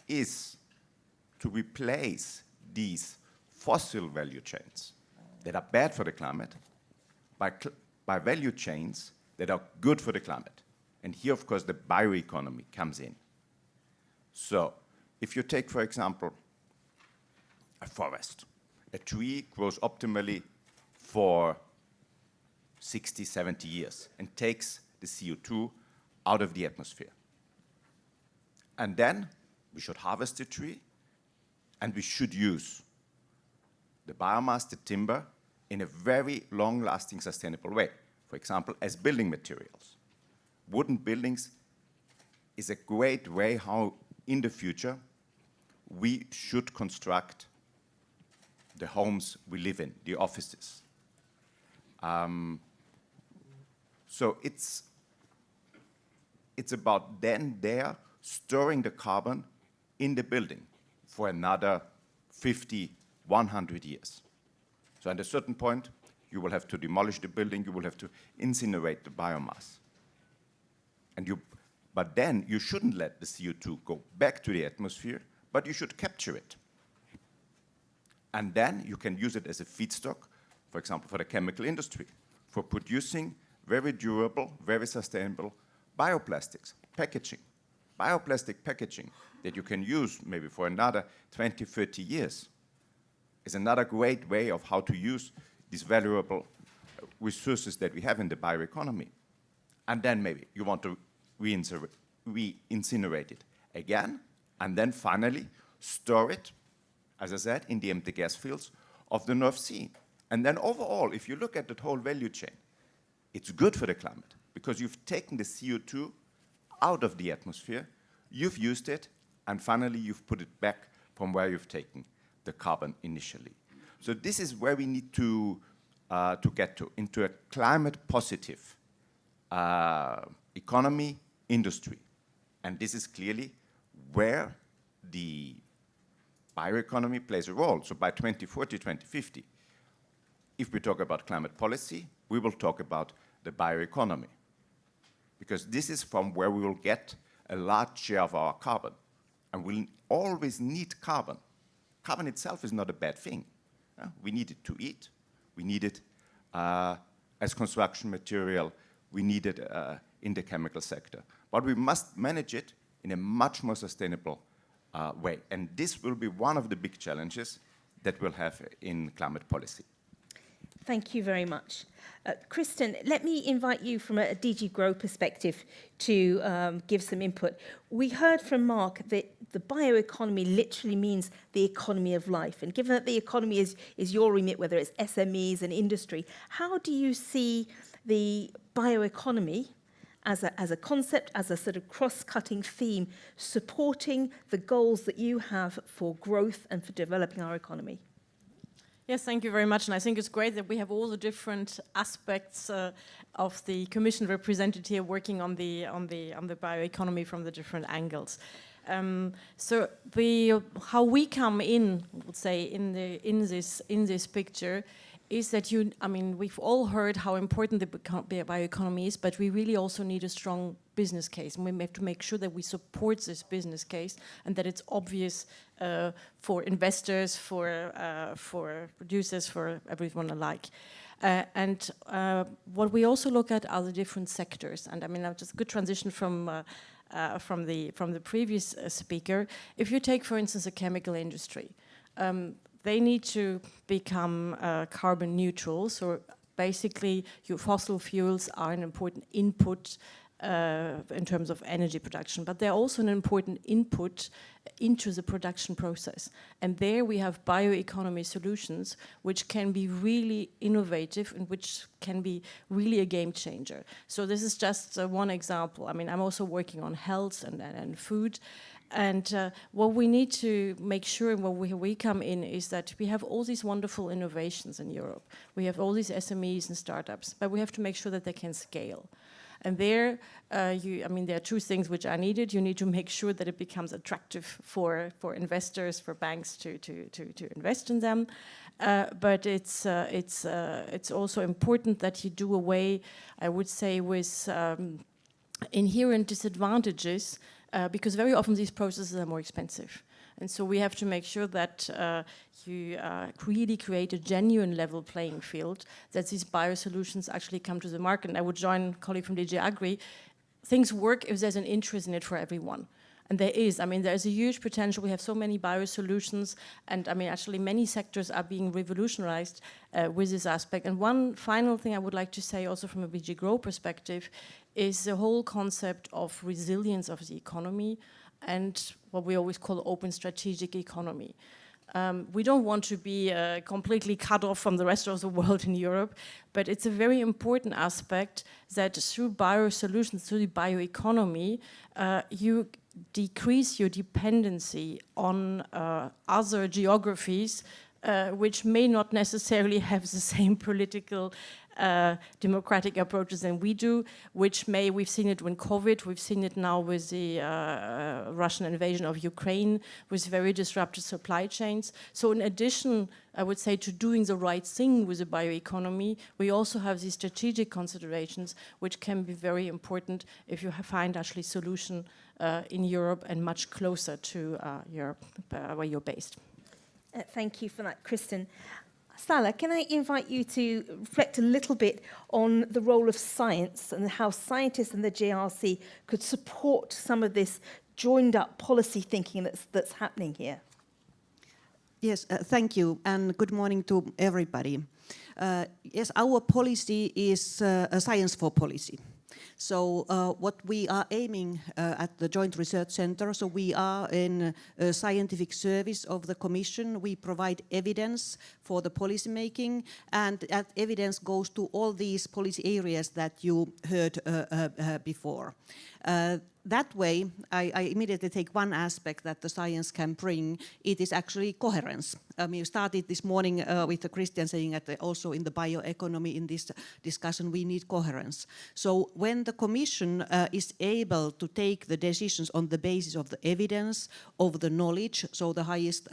is to replace these fossil value chains that are bad for the climate by value chains that are good for the climate. And here, of course, the bioeconomy comes in. So if you take, for example, a forest, a tree grows optimally for 60, 70 years and takes the CO2 out of the atmosphere. And then we should harvest the tree, and we should use the biomass, the timber, in a very long-lasting, sustainable way. For example, as building materials. Wooden buildings is a great way how, in the future, we should construct the homes we live in, the offices. So it's about then there storing the carbon in the building for another 50, 100 years. So at a certain point, you will have to demolish the building, you will have to incinerate the biomass. But then you shouldn't let the CO2 go back to the atmosphere, but you should capture it. And then you can use it as a feedstock, for example, for the chemical industry, for producing very durable, very sustainable bioplastics, packaging. Bioplastic packaging that you can use maybe for another 20, 30 years is another great way of how to use these valuable resources that we have in the bioeconomy. And then maybe you want to re-incinerate it again, and then finally store it, as I said, in the empty gas fields of the North Sea. And then overall, if you look at the whole value chain, it's good for the climate because you've taken the CO2 out of the atmosphere, you've used it, and finally you've put it back from where you've taken the carbon initially. So this is where we need to get to, into a climate positive economy, industry. And this is clearly where the bioeconomy plays a role. So by 2040, 2050, if we talk about climate policy, we will talk about the bioeconomy. Because this is from where we will get a large share of our carbon. And we'll always need carbon. Carbon itself is not a bad thing. We need it to eat. We need it as construction material. We need it in the chemical sector. But we must manage it in a much more sustainable way. And this will be one of the big challenges that we'll have in climate policy. Thank you very much. Kristen, let me invite you from a DG Grow perspective to give some input. We heard from Mark that the bioeconomy literally means the economy of life. And given that the economy is your remit, whether it's SMEs and industry, how do you see the bioeconomy as a concept, as a sort of cross-cutting theme, supporting the goals that you have for growth and for developing our economy? Yes, thank you very much. And I think it's great that we have all the different aspects of the Commission represented here working on the bioeconomy from the different angles. So how we come in, I would say, in this picture is that we've all heard how important the bioeconomy is, but we really also need a strong business case. And we have to make sure that we support this business case and that it's obvious for investors, for producers, for everyone alike. And what we also look at are the different sectors. And just a good transition from the previous speaker. If you take, for instance, the chemical industry, they need to become carbon neutral. So basically, your fossil fuels are an important input in terms of energy production, but they're also an important input into the production process. And there we have bioeconomy solutions, which can be really innovative and which can be really a game changer. So this is just one example. I'm also working on health and food. And what we need to make sure and where we come in is that we have all these wonderful innovations in Europe. We have all these SMEs and startups, but we have to make sure that they can scale. And there, there are two things which are needed. You need to make sure that it becomes attractive for investors, for banks to invest in them. But it's also important that you do away, I would say, with inherent disadvantages, because very often these processes are more expensive. And so we have to make sure that you really create a genuine level playing field, that these biosolutions actually come to the market. And I would join a colleague from DG Agri. Things work if there's an interest in it for everyone. And there is. There's a huge potential. We have so many biosolutions. And actually many sectors are being revolutionized with this aspect. And one final thing I would like to say also from a DG Grow perspective is the whole concept of resilience of the economy and what we always call open strategic economy. We don't want to be completely cut off from the rest of the world in Europe, but it's a very important aspect that through biosolutions, through the bioeconomy, you decrease your dependency on other geographies which may not necessarily have the same political democratic approaches than we do, we've seen it with COVID, we've seen it now with the Russian invasion of Ukraine, with very disrupted supply chains. So in addition, I would say, to doing the right thing with the bioeconomy, we also have these strategic considerations, which can be very important if you find actually solution in Europe and much closer to Europe, where you're based. Thank you for that, Kristen. Salah, can I invite you to reflect a little bit on the role of science and how scientists and the JRC could support some of this joined-up policy thinking that's happening here? Yes, thank you, and good morning to everybody. Yes, our policy is a science for policy. So what we are aiming at the Joint Research Centre, so we are in a scientific service of the Commission. We provide evidence for the policy making, and that evidence goes to all these policy areas that you heard before. That way, I immediately take one aspect that the science can bring. It is actually coherence. We started this morning with Christian saying that also in the bioeconomy, in this discussion, we need coherence. So when the Commission is able to take the decisions on the basis of the evidence, of the knowledge, so the highest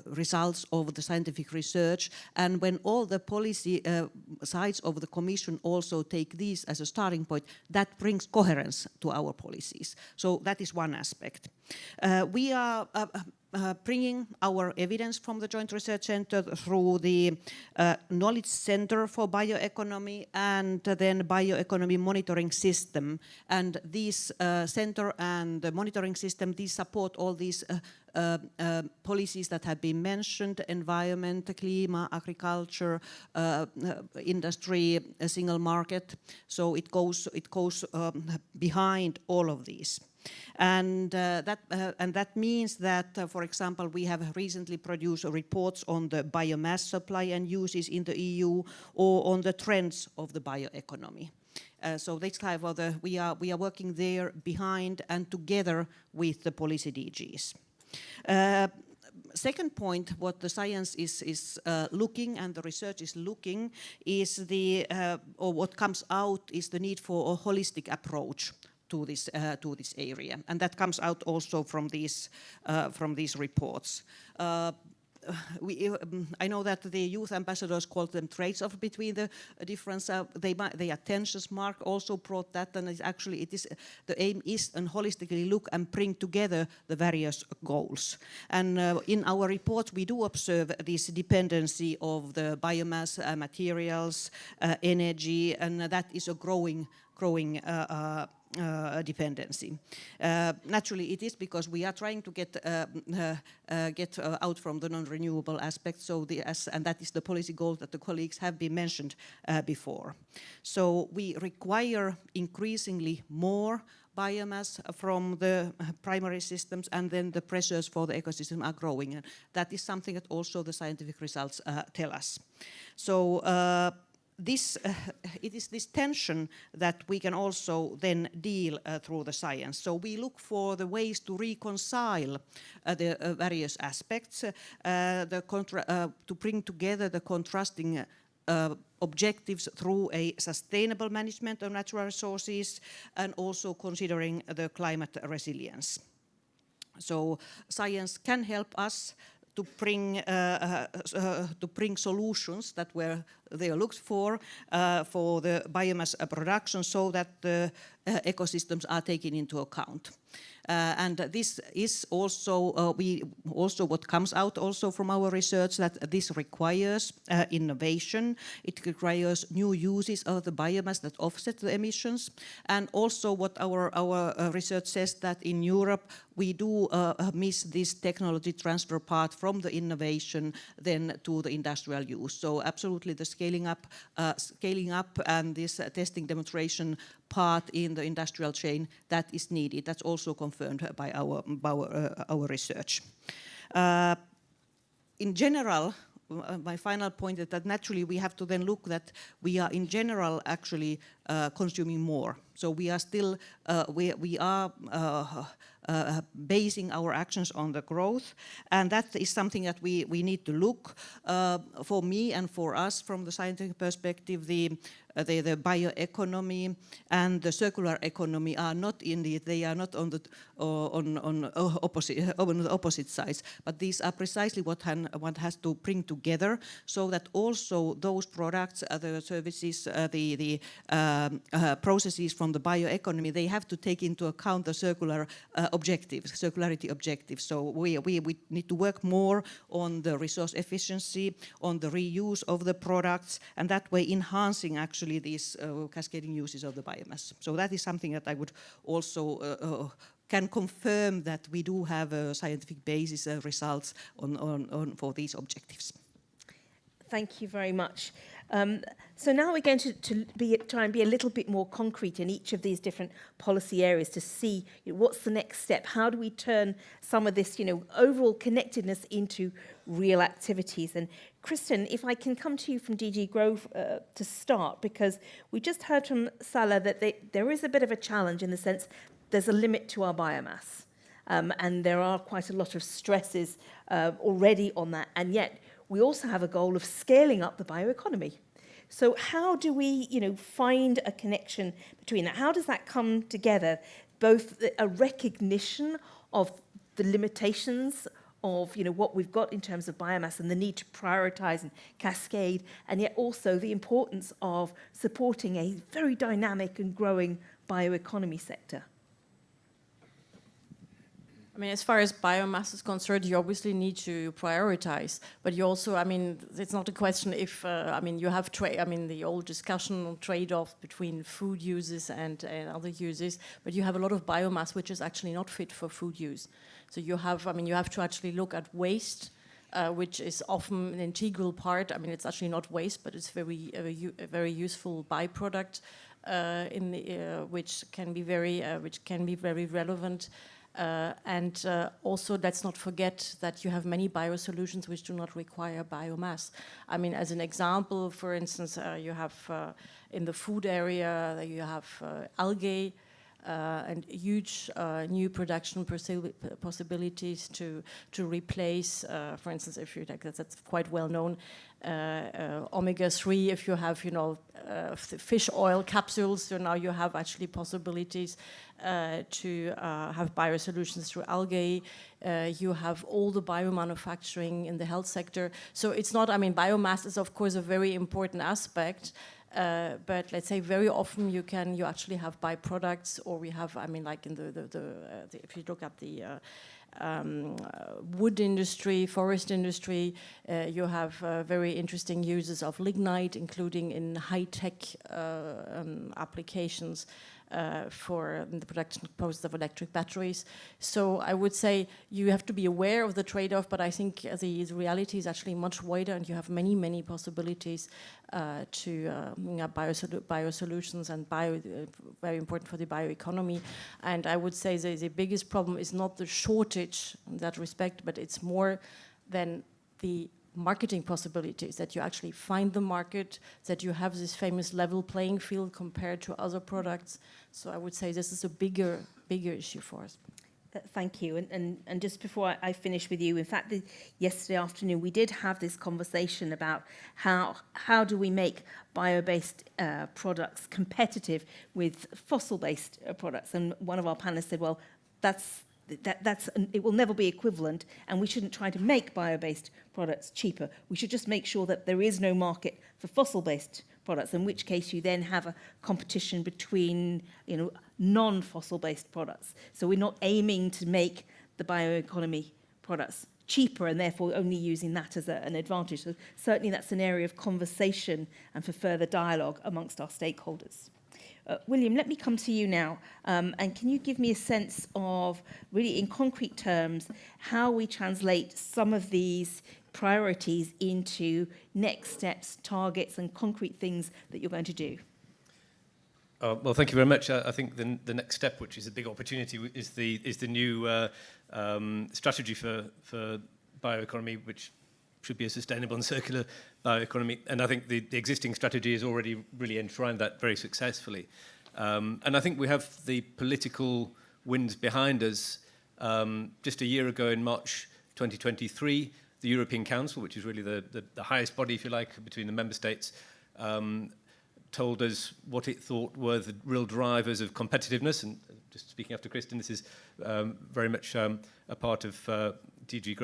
results of the scientific research, and when all the policy sides of the Commission also take these as a starting point, that brings coherence to our policies. So that is one aspect. We are bringing our evidence from the Joint Research Centre through the Knowledge Centre for Bioeconomy and then Bioeconomy Monitoring System. And these centre and the monitoring system, these support all these policies that have been mentioned: environment, climate, agriculture, industry, a single market. So it goes behind all of these. And that means that, for example, we have recently produced reports on the biomass supply and uses in the EU, or on the trends of the bioeconomy. So this type of we are working there behind and together with the policy DGs. Second point, what the science is looking and the research is looking is or what comes out is the need for a holistic approach to this area, and that comes out also from these reports. I know that the youth ambassadors called them trades-off between the difference. The attentions mark also brought that, and the aim is to holistically look and bring together the various goals. And in our report, we do observe this dependency of the biomass, materials, energy, and that is a growing dependency. Naturally, it is because we are trying to get out from the non-renewable aspect. So and that is the policy goal that the colleagues have been mentioned before. So we require increasingly more biomass from the primary systems, and then the pressures for the ecosystem are growing. And that is something that also the scientific results tell us. So it is this tension that we can also then deal through the science. So we look for the ways to reconcile the various aspects, to bring together the contrasting objectives through a sustainable management of natural resources, and also considering the climate resilience. So science can help us to bring solutions that were they looked for the biomass production, so that the ecosystems are taken into account. And this is also what comes out also from our research, that this requires innovation. It requires new uses of the biomass that offset the emissions, and also what our research says, that in Europe we do miss this technology transfer part from the innovation then to the industrial use. So absolutely the scaling up and this testing demonstration part in the industrial chain, that is needed. That's also confirmed by our research. In general, my final point is that naturally we have to then look that we are in general actually consuming more. So we are still, we are basing our actions on the growth, and that is something that we need to look. For me and for us from the scientific perspective, the bioeconomy and the circular economy are not they are not on the opposite sides, but these are precisely what has to bring together, so that also those products, the services, the processes from the bioeconomy, they have to take into account the circularity objectives. So we need to work more on the resource efficiency, on the reuse of the products, and that way enhancing actually these cascading uses of the biomass. So that is something that I would also can confirm that we do have a scientific basis results for these objectives. Thank you very much. So now we're going to try and be a little bit more concrete in each of these different policy areas to see what's the next step. How do we turn some of this, overall connectedness into real activities? And Kristen, if I can come to you from DG Growth to start, because we just heard from Salah that there is a bit of a challenge in the sense there's a limit to our biomass, and there are quite a lot of stresses already on that, and yet we also have a goal of scaling up the bioeconomy. So how do we, find a connection between that? How does that come together? Both a recognition of the limitations of, what we've got in terms of biomass and the need to prioritize and cascade, and yet also the importance of supporting a very dynamic and growing bioeconomy sector. I mean, as far as biomass is concerned, you obviously need to prioritize, but you also, it's not a question if, you have the old discussion on trade-off between food uses and other uses, but you have a lot of biomass which is actually not fit for food use. So you have to actually look at waste, which is often an integral part. It's actually not waste, but it's a very useful byproduct which can be very relevant. And also, let's not forget that you have many biosolutions which do not require biomass. As an example, for instance, you have in the food area, you have algae and huge new production possibilities to replace, for instance, if you like, that's quite well known, omega-3. If you have, fish oil capsules, so now you have actually possibilities to have biosolutions through algae. You have all the biomanufacturing in the health sector. So it's not, biomass is of course a very important aspect, but let's say very often you actually have byproducts, or we have, like in if you look at the wood industry, forest industry, you have very interesting uses of lignite, including in high-tech applications for the production process of electric batteries. So I would say you have to be aware of the trade-off, but I think the reality is actually much wider, and you have many, many possibilities to biosolutions and very important for the bioeconomy. And I would say the biggest problem is not the shortage in that respect, but it's more than the marketing possibilities, that you actually find the market, that you have this famous level playing field compared to other products. So I would say this is a bigger issue for us. Thank you. And just before I finish with you, in fact, yesterday afternoon we did have this conversation about how do we make bio-based products competitive with fossil-based products. And one of our panelists said, well, it will never be equivalent, and we shouldn't try to make bio-based products cheaper. We should just make sure that there is no market for fossil-based products, in which case you then have a competition between non-fossil-based products. So we're not aiming to make the bioeconomy products cheaper and therefore only using that as an advantage. So certainly that's an area of conversation and for further dialogue amongst our stakeholders. William, let me come to you now, and can you give me a sense of, really in concrete terms, how we translate some of these priorities into next steps, targets, and concrete things that you're going to do? Well, thank you very much. I think the next step, which is a big opportunity, is the new strategy for bioeconomy, which should be a sustainable and circular bioeconomy. And I think the existing strategy has already really enshrined that very successfully. And I think we have the political winds behind us. Just a year ago in March 2023, the European Council, which is really the highest body, if you like, between the member states, told us what it thought were the real drivers of competitiveness. And just speaking after Kristen, this is very much a part of DG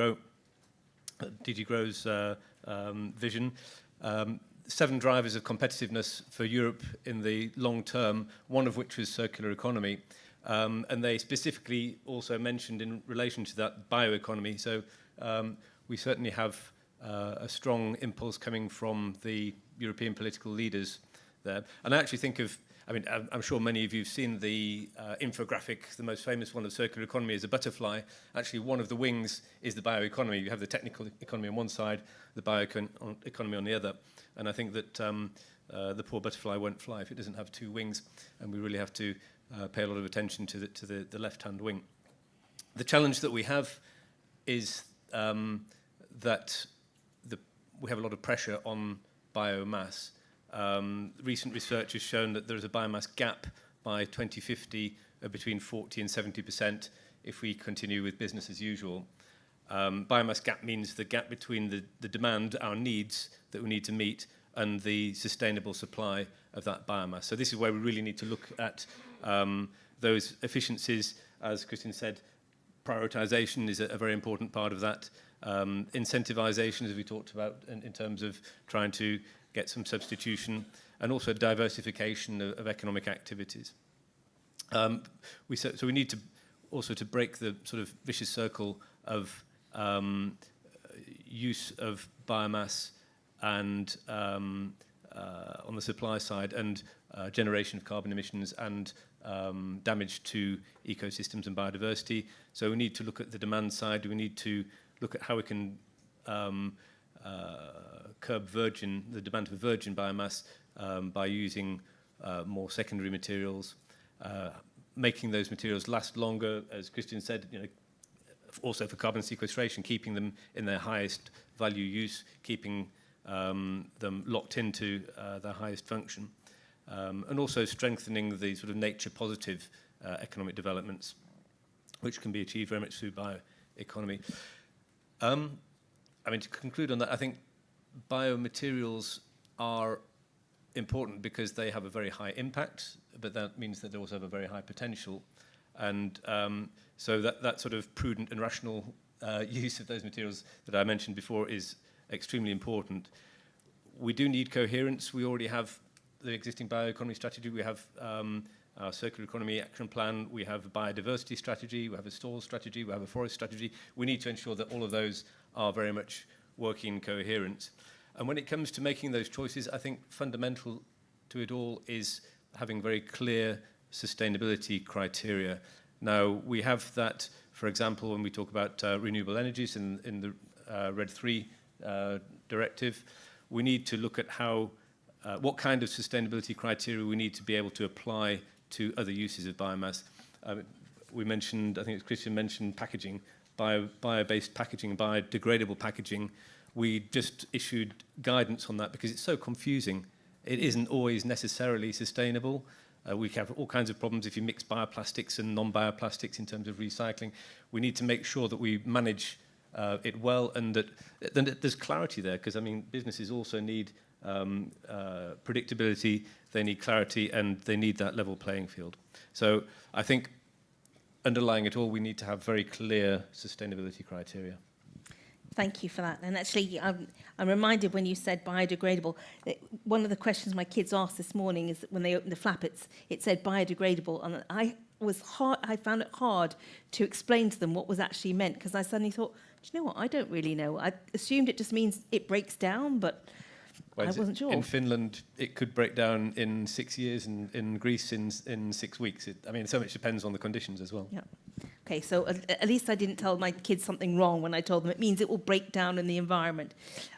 Grow's vision. 7 drivers of competitiveness for Europe in the long term, one of which was circular economy. And they specifically also mentioned in relation to that bioeconomy. So we certainly have a strong impulse coming from the European political leaders there. And I actually think of, I mean, I'm sure many of you have seen the infographic, the most famous one of circular economy is a butterfly. Actually, one of the wings is the bioeconomy. You have the technical economy on one side, the bioeconomy on the other. And I think that the poor butterfly won't fly if it doesn't have 2 wings, and we really have to pay a lot of attention to the left-hand wing. The challenge that we have is that we have a lot of pressure on biomass. Recent research has shown that there is a biomass gap by 2050 of between 40 and 70% if we continue with business as usual. Biomass gap means the gap between the demand, our needs that we need to meet, and the sustainable supply of that biomass. So this is where we really need to look at those efficiencies. As Christian said, prioritization is a very important part of that. Incentivization, as we talked about, in terms of trying to get some substitution, and also diversification of economic activities. So we need to also to break the sort of vicious circle of use of biomass and on the supply side, and generation of carbon emissions and damage to ecosystems and biodiversity. So we need to look at the demand side. We need to look at how we can curb the demand for virgin biomass by using more secondary materials, making those materials last longer, as Christian said, also for carbon sequestration, keeping them in their highest value use, keeping them locked into their highest function, and also strengthening the sort of nature positive economic developments, which can be achieved very much through bioeconomy. I mean, to conclude on that, I think biomaterials are important because they have a very high impact, but that means that they also have a very high potential. And so that sort of prudent and rational use of those materials that I mentioned before is extremely important. We do need coherence. We already have the existing bioeconomy strategy. We have our circular economy action plan. We have a biodiversity strategy. We have a stores strategy. We have a forest strategy. We need to ensure that all of those are very much working in coherence. And when it comes to making those choices, I think fundamental to it all is having very clear sustainability criteria. Now, we have that, for example, when we talk about renewable energies in the RED III directive. We need to look at what kind of sustainability criteria we need to be able to apply to other uses of biomass. We mentioned, I think it's Christian mentioned packaging, bio-based packaging, biodegradable packaging. We just issued guidance on that because it's so confusing. It isn't always necessarily sustainable. We have all kinds of problems if you mix bioplastics and non-bioplastics in terms of recycling. We need to make sure that we manage it well, and that there's clarity there, because I mean, businesses also need predictability, they need clarity, and they need that level playing field. So I think underlying it all, we need to have very clear sustainability criteria. Thank you for that. And actually, I'm reminded when you said biodegradable, that one of the questions my kids asked this morning is that when they opened the flap, it said biodegradable, and I found it hard to explain to them what was actually meant, because I suddenly thought, do you know what, I don't really know. I assumed it just means it breaks down, but I wasn't sure. In Finland, it could break down in 6 years, and in Greece in 6 weeks. I mean, so much depends on the conditions as well. Yeah. Okay, so at least I didn't tell my kids something wrong when I told them it means it will break down in the environment.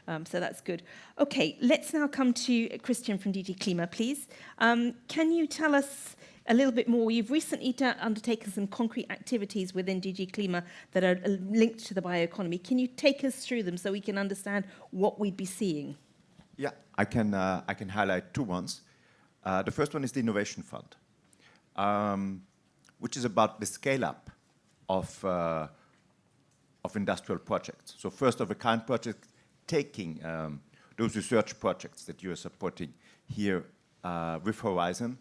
So that's good. Okay, let's now come to Christian from DG Klima, please. Can you tell us a little bit more. You've recently undertaken some concrete activities within DG Klima that are linked to the bioeconomy. Can you take us through them so we can understand what we'd be seeing? Yeah, I can highlight two ones. The first one is the Innovation Fund, which is about the scale-up of industrial projects. So first of a kind project, taking those research projects that you are supporting here with Horizon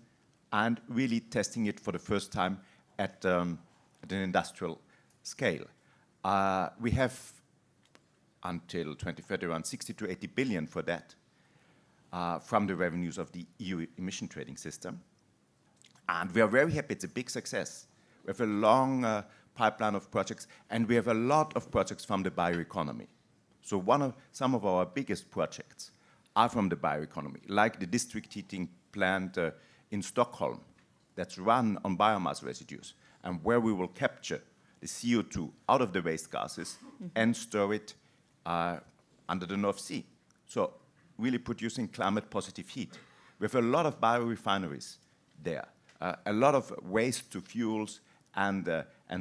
and really testing it for the first time at an industrial scale. We have until 2030 around 60 to 80 billion for that from the revenues of the EU emission trading system. And we are very happy, it's a big success. We have a long pipeline of projects, and we have a lot of projects from the bioeconomy. So some of our biggest projects are from the bioeconomy, like the district heating plant in Stockholm that's run on biomass residues, and where we will capture the CO2 out of the waste gases and store it under the North Sea. So really producing climate positive heat. We have a lot of biorefineries there, a lot of waste to fuels and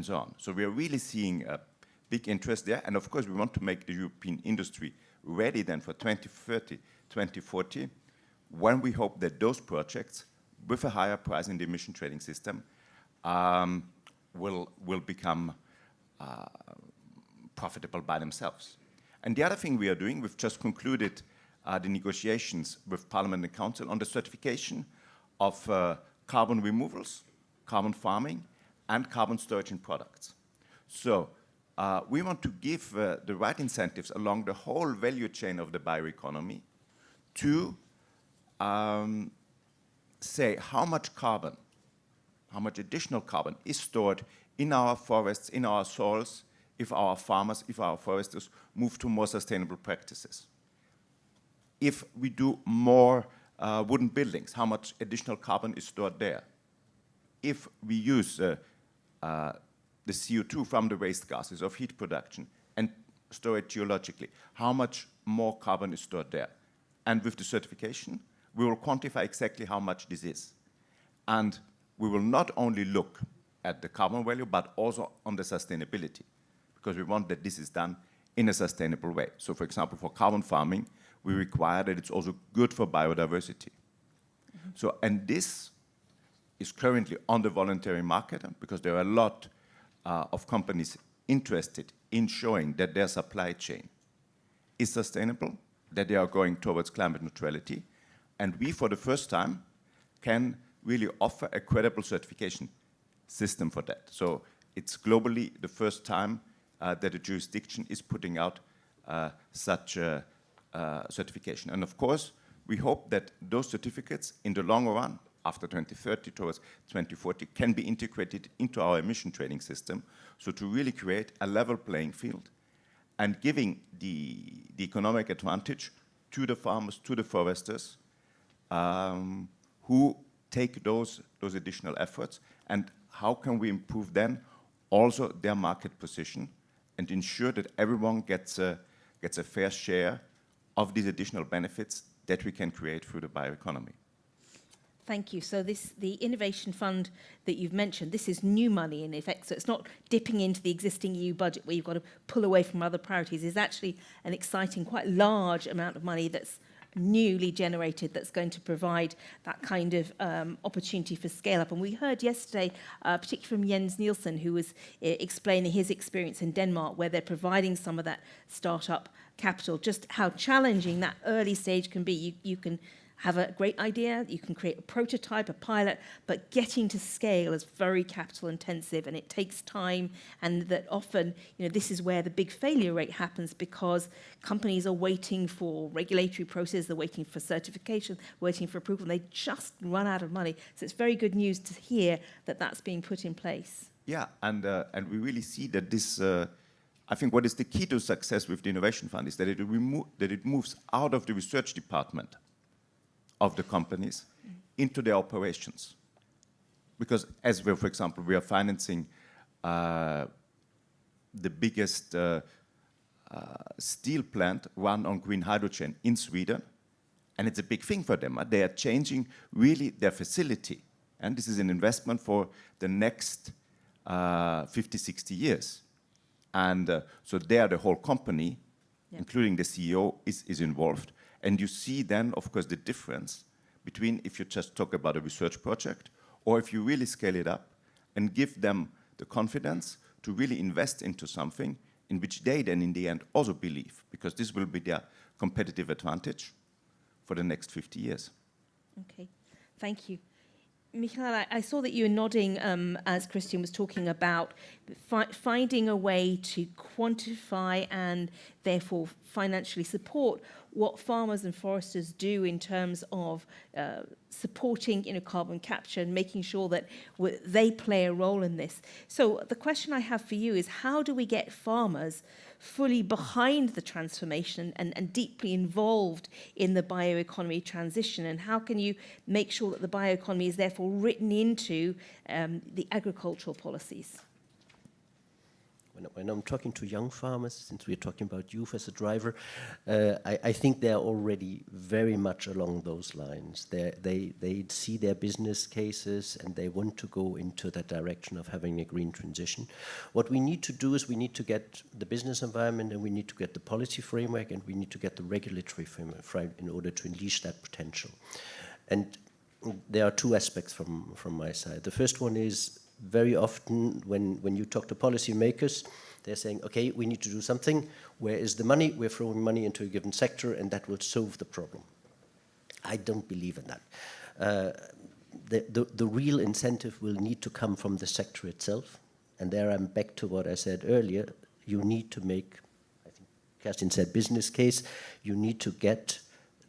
so on. So we are really seeing a big interest there. And of course, we want to make the European industry ready then for 2030, 2040, when we hope that those projects, with a higher price in the emission trading system, will become profitable by themselves. And the other thing we are doing, we've just concluded the negotiations with Parliament and Council on the certification of carbon removals, carbon farming, and carbon storage in products. So we want to give the right incentives along the whole value chain of the bioeconomy to say how much carbon, how much additional carbon is stored in our forests, in our soils, if our farmers, if our foresters move to more sustainable practices. If we do more wooden buildings, how much additional carbon is stored there? If we use the CO2 from the waste gases of heat production and store it geologically, how much more carbon is stored there? And with the certification, we will quantify exactly how much this is. And we will not only look at the carbon value, but also on the sustainability, because we want that this is done in a sustainable way. So for example, for carbon farming, we require that it's also good for biodiversity. So, and this is currently on the voluntary market because there are a lot of companies interested in showing that their supply chain is sustainable, that they are going towards climate neutrality, and we, for the first time, can really offer a credible certification system for that. So it's globally the first time that a jurisdiction is putting out such a certification. And of course, we hope that those certificates in the long run, after 2030 towards 2040, can be integrated into our emission trading system, so to really create a level playing field and giving the economic advantage to the farmers, to the foresters, who take those additional efforts, and how can we improve then also their market position and ensure that everyone gets a fair share of these additional benefits that we can create through the bioeconomy. Thank you. So the Innovation Fund that you've mentioned, this is new money in effect, so it's not dipping into the existing EU budget where you've got to pull away from other priorities. It's actually an exciting, quite large amount of money that's newly generated that's going to provide that kind of opportunity for scale-up. And we heard yesterday, particularly from Jens Nielsen, who was explaining his experience in Denmark, where they're providing some of that startup capital, just how challenging that early stage can be. You can have a great idea, you can create a prototype, a pilot, but getting to scale is very capital intensive and it takes time, and that often, this is where the big failure rate happens because companies are waiting for regulatory process, they're waiting for certification, waiting for approval, and they just run out of money. So it's very good news to hear that that's being put in place. Yeah, and we really see that this, I think what is the key to success with the Innovation Fund is that it moves out of the research department of the companies into their operations. Because as we're, for example, we are financing the biggest steel plant run on green hydrogen in Sweden, and it's a big thing for them. They are changing really their facility And this is an investment for the next 50, 60 years. And so there the whole company, including the CEO, is involved. And you see then, of course, the difference between if you just talk about a research project or if you really scale it up and give them the confidence to really invest into something in which they then in the end also believe, because this will be their competitive advantage for the next 50 years. Okay, thank you. Michael, I saw that you were nodding as Christian was talking about finding a way to quantify and therefore financially support what farmers and foresters do in terms of supporting carbon capture and making sure that they play a role in this. So the question I have for you is, how do we get farmers fully behind the transformation and deeply involved in the bioeconomy transition? And how can you make sure that the bioeconomy is therefore written into the agricultural policies? When I'm talking to young farmers, since we're talking about youth as a driver, I think they're already very much along those lines. They see their business cases and they want to go into that direction of having a green transition. What we need to do is we need to get the business environment and we need to get the policy framework and we need to get the regulatory framework in order to unleash that potential. And there are two aspects from my side. The first one is, very often when you talk to policymakers, they're saying, okay, we need to do something. Where is the money? We're throwing money into a given sector and that will solve the problem. I don't believe in that. The real incentive will need to come from the sector itself. And there I'm back to what I said earlier. You need to make, I think Kerstin said business case, you need to get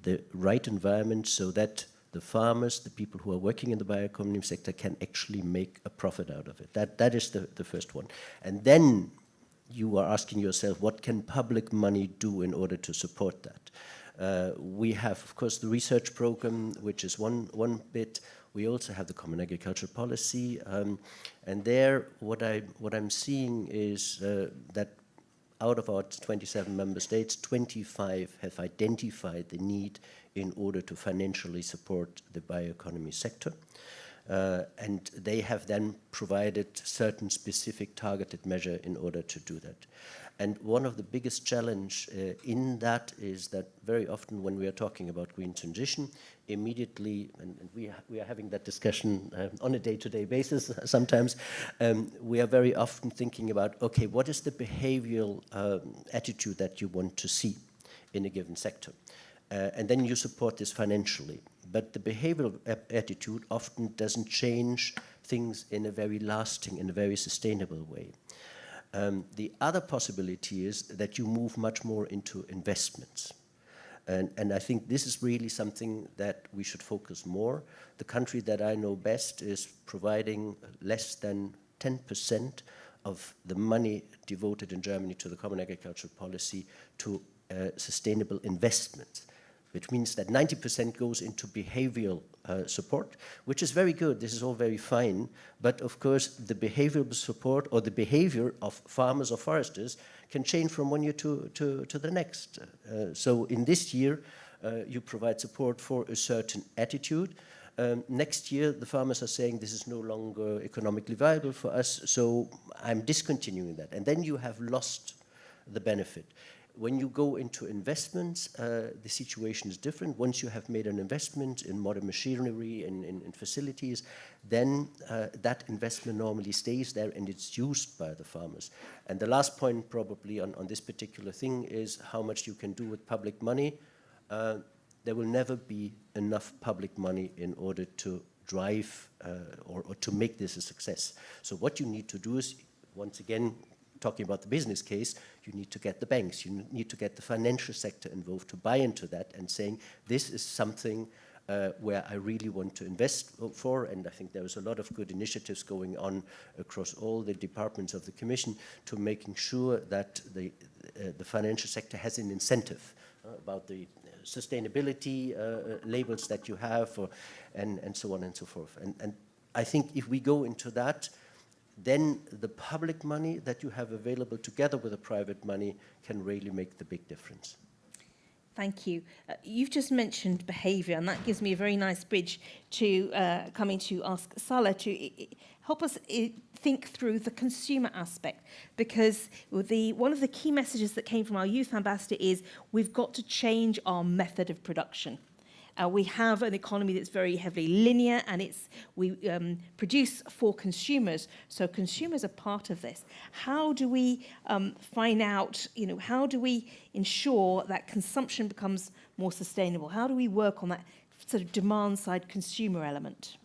the right environment so that the farmers, the people who are working in the bioeconomy sector can actually make a profit out of it. That is the first one. And then you are asking yourself, what can public money do in order to support that? We have, of course, the research program, which is one bit. We also have the common agricultural policy. And there, what I'm seeing is that out of our 27 member states, 25 have identified the need in order to financially support the bioeconomy sector. And they have then provided certain specific targeted measure in order to do that. And one of the biggest challenge in that is that very often when we are talking about green transition, immediately, and we are having that discussion on a day-to-day basis sometimes, we are very often thinking about, okay, what is the behavioral attitude that you want to see in a given sector? And then you support this financially. But the behavioral attitude often doesn't change things in a very lasting, in a very sustainable way. The other possibility is that you move much more into investments. And I think this is really something that we should focus more. The country that I know best is providing less than 10% of the money devoted in Germany to the common agricultural policy to sustainable investments, which means that 90% goes into behavioral support, which is very good. This is all very fine. But of course, the behavioral support or the behavior of farmers or foresters can change from one year to the next. So in this year, you provide support for a certain attitude. Next year, the farmers are saying this is no longer economically viable for us, so I'm discontinuing that. And then you have lost the benefit. When you go into investments, the situation is different. Once you have made an investment in modern machinery and in facilities, then that investment normally stays there and it's used by the farmers. And the last point probably on this particular thing is how much you can do with public money. There will never be enough public money in order to drive or to make this a success. So what you need to do is, once again, talking about the business case, you need to get the banks, you need to get the financial sector involved to buy into that and saying, this is something where I really want to invest for, and I think there is a lot of good initiatives going on across all the departments of the Commission to making sure that the financial sector has an incentive about the sustainability labels that you have and so on and so forth. And I think if we go into that, then the public money that you have available together with the private money can really make the big difference. Thank you. You've just mentioned behaviour, and that gives me a very nice bridge to coming to ask Sala to help us think through the consumer aspect, because one of the key messages that came from our youth ambassador is we've got to change our method of production. We have an economy that's very heavily linear, and we produce for consumers, so consumers are part of this. How do we find out, how do we ensure that consumption becomes more sustainable? How do we work on that sort of demand-side consumer element?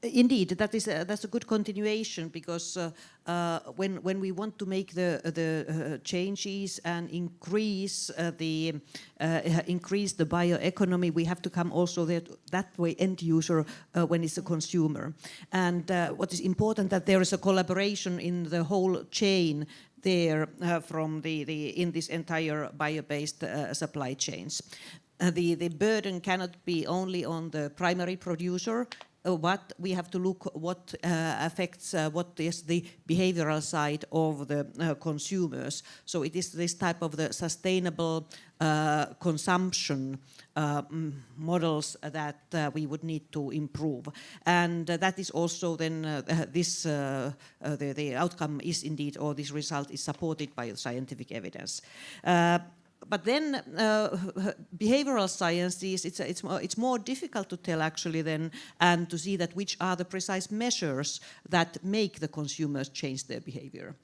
Indeed, that's a good continuation, because when we want to make the changes and increase the bioeconomy, we have to come also that way end user when it's a consumer. And what is important that there is a collaboration in the whole chain there in this entire bio-based supply chains. The burden cannot be only on the primary producer. But we have to look what affects what is the behavioral side of the consumers. So it is this type of the sustainable consumption models that we would need to improve. And that is also then the outcome is indeed, or this result is supported by scientific evidence. But then behavioral sciences, it's more difficult to tell actually then, and to see that which are the precise measures that make the consumers change their behavior.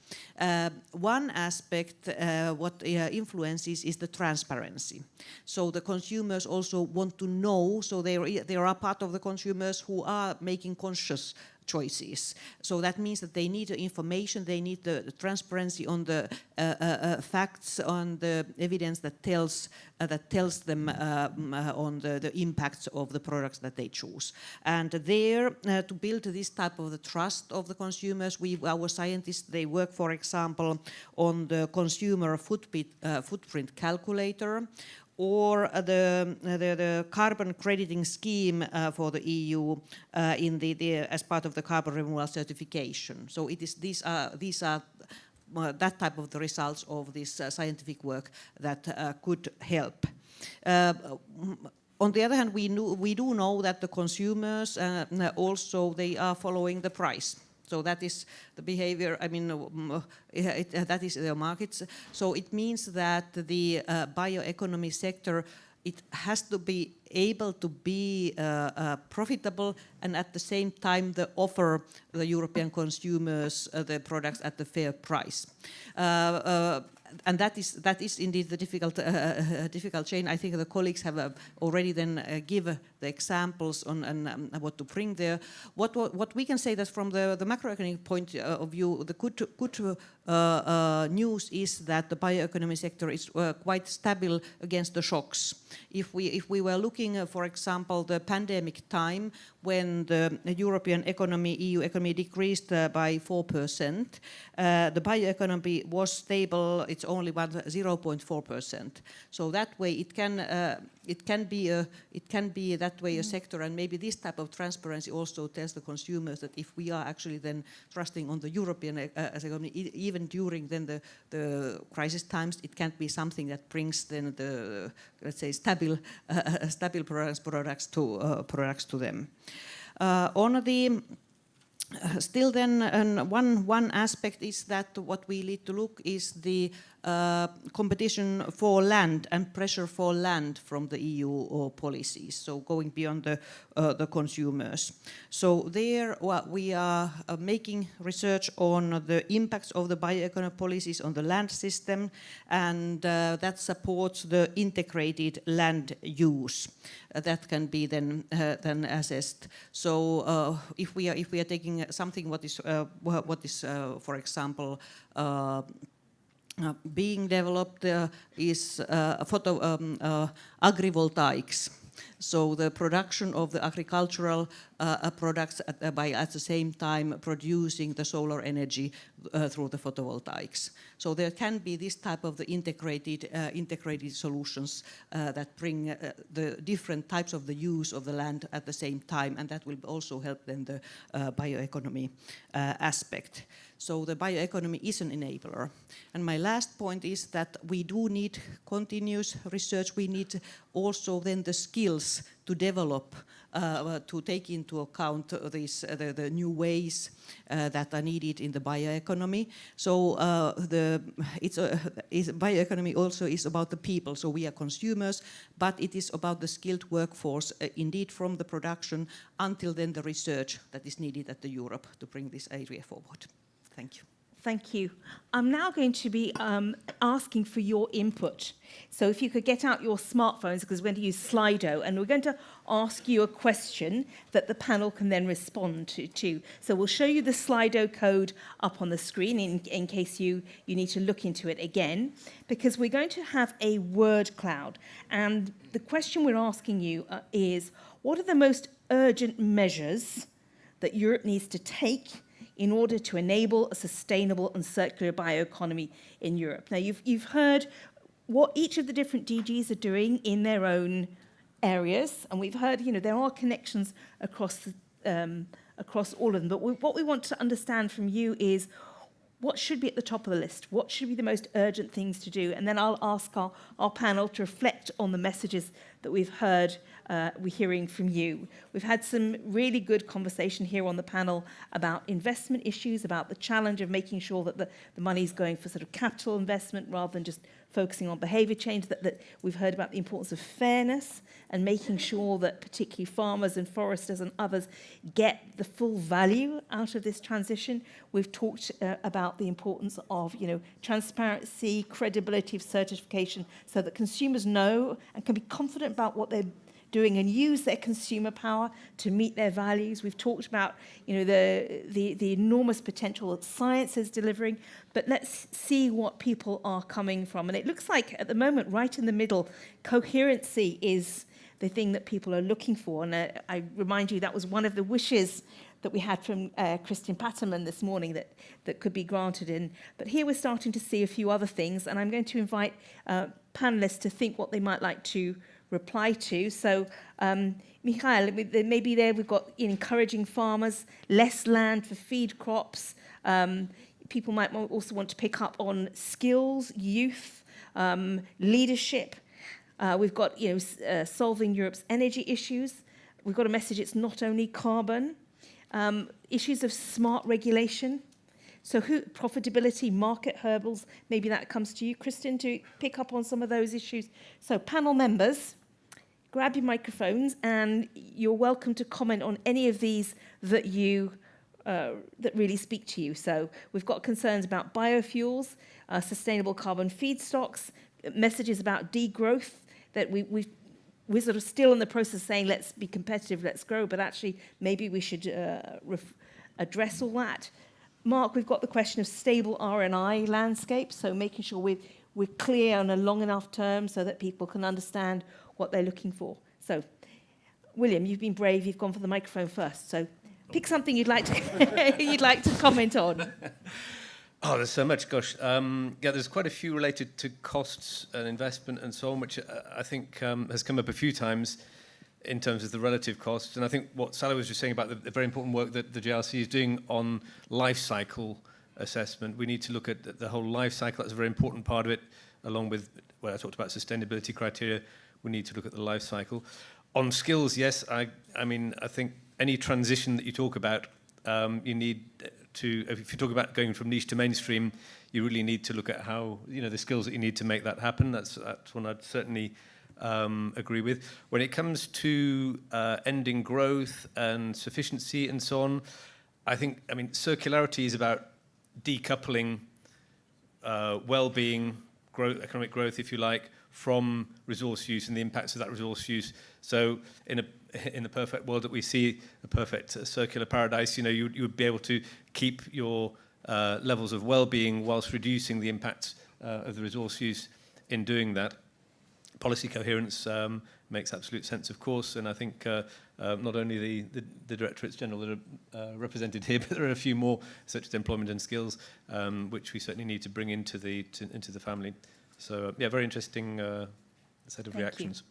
One aspect what influences is the transparency. So the consumers also want to know, so there are part of the consumers who are making conscious choices. So that means that they need the information, they need the transparency on the facts, on the evidence that tells them on the impacts of the products that they choose. And there, to build this type of the trust of the consumers, our scientists, they work, for example, on the consumer footprint calculator, or the carbon crediting scheme for the EU as part of the carbon removal certification. So these are that type of the results of this scientific work that could help. On the other hand, we do know that the consumers also they are following the price. So that is the behavior, I mean, that is the markets. So it means that the bioeconomy sector, it has to be able to be profitable, and at the same time offer the European consumers the products at the fair price. And that is indeed the difficult chain. I think the colleagues have already then give the examples on what to bring there. What we can say that from the macroeconomic point of view, the good news is that the bioeconomy sector is quite stable against the shocks. If we were looking, for example, the pandemic time, when the European economy, EU economy decreased by 4%, the bioeconomy was stable. It's only about 0.4%. So that way, it can be that way a sector, and maybe this type of transparency also tells the consumers that if we are actually then trusting on the European economy, even during then the crisis times, it can't be something that brings then the, let's say, stable products to them. On the still then, one aspect is that what we need to look is the competition for land and pressure for land from the EU policies, so going beyond the consumers. So there we are making research on the impacts of the bioeconomy policies on the land system, and that supports the integrated land use. That can be then assessed. So if we are taking something what is for example being developed is agrivoltaics. So the production of the agricultural products by at the same time producing the solar energy through the photovoltaics. So there can be this type of the integrated solutions that bring the different types of the use of the land at the same time, and that will also help then the bioeconomy aspect. So the bioeconomy is an enabler. And my last point is that we do need continuous research. We need also then the skills to develop, to take into account the new ways that are needed in the bioeconomy. So bioeconomy also is about the people. So we are consumers, but it is about the skilled workforce, indeed from the production until then the research that is needed at the Europe to bring this area forward. Thank you. Thank you. I'm now going to be asking for your input. So if you could get out your smartphones, because we're going to use Slido, and we're going to ask you a question that the panel can then respond to. So we'll show you the Slido code up on the screen in case you need to look into it again, because we're going to have a word cloud. And the question we're asking you is, what are the most urgent measures that Europe needs to take in order to enable a sustainable and circular bioeconomy in Europe? Now, you've heard what each of the different DGs are doing in their own areas, and we've heard, there are connections across all of them. But what we want to understand from you is what should be at the top of the list? What should be the most urgent things to do? And then I'll ask our panel to reflect on the messages that we've heard, we're hearing from you. We've had some really good conversation here on the panel about investment issues, about the challenge of making sure that the money is going for sort of capital investment rather than just focusing on behaviour change, that we've heard about the importance of fairness and making sure that particularly farmers and foresters and others get the full value out of this transition. We've talked about the importance of, transparency, credibility of certification, so that consumers know and can be confident about what they're doing and use their consumer power to meet their values. We've talked about, the enormous potential that science is delivering, but let's see what people are coming from. And it looks like at the moment, right in the middle, coherency is the thing that people are looking for. And I remind you, that was one of the wishes that we had from Christian Patterman this morning that could be granted in. But here we're starting to see a few other things, and I'm going to invite panelists to think what they might like to reply to. So, Michael, maybe there we've got encouraging farmers, less land for feed crops. People might also want to pick up on skills, youth, leadership. We've got solving Europe's energy issues. We've got a message, it's not only carbon. Issues of smart regulation. So profitability, market hurdles, maybe that comes to you, Kristen, to pick up on some of those issues. So panel members, grab your microphones and you're welcome to comment on any of these that that really speak to you. So we've got concerns about biofuels, sustainable carbon feedstocks, messages about degrowth, that we're sort of still in the process of saying, let's be competitive, let's grow, but actually maybe we should address all that. Mark, we've got the question of stable R&I landscape, so making sure we're clear on a long enough term so that people can understand what they're looking for. So, William, you've been brave, you've gone for the microphone first, so pick something you'd like to comment on. Oh, there's so much, gosh. There's quite a few related to costs and investment and so on, which I think has come up a few times in terms of the relative costs. And I think what Sally was just saying about the very important work that the JRC is doing on life cycle assessment. We need to look at the whole life cycle. That's a very important part of it, along with what I talked about sustainability criteria. We need to look at the life cycle. On skills, yes, I mean, I think any transition that you talk about, you need to, if you talk about going from niche to mainstream, you really need to look at how, the skills that you need to make that happen. That's one I'd certainly agree with. When it comes to ending growth and sufficiency and so on, I mean, circularity is about decoupling well-being, economic growth, if you like, from resource use and the impacts of that resource use. So in the perfect world that we see, a perfect circular paradise, you would be able to keep your levels of well-being whilst reducing the impacts of the resource use in doing that. Policy coherence makes absolute sense, of course, and I think not only the Directorates General that are represented here, but there are a few more, such as employment and skills, which we certainly need to bring into the family. So, very interesting set of reactions.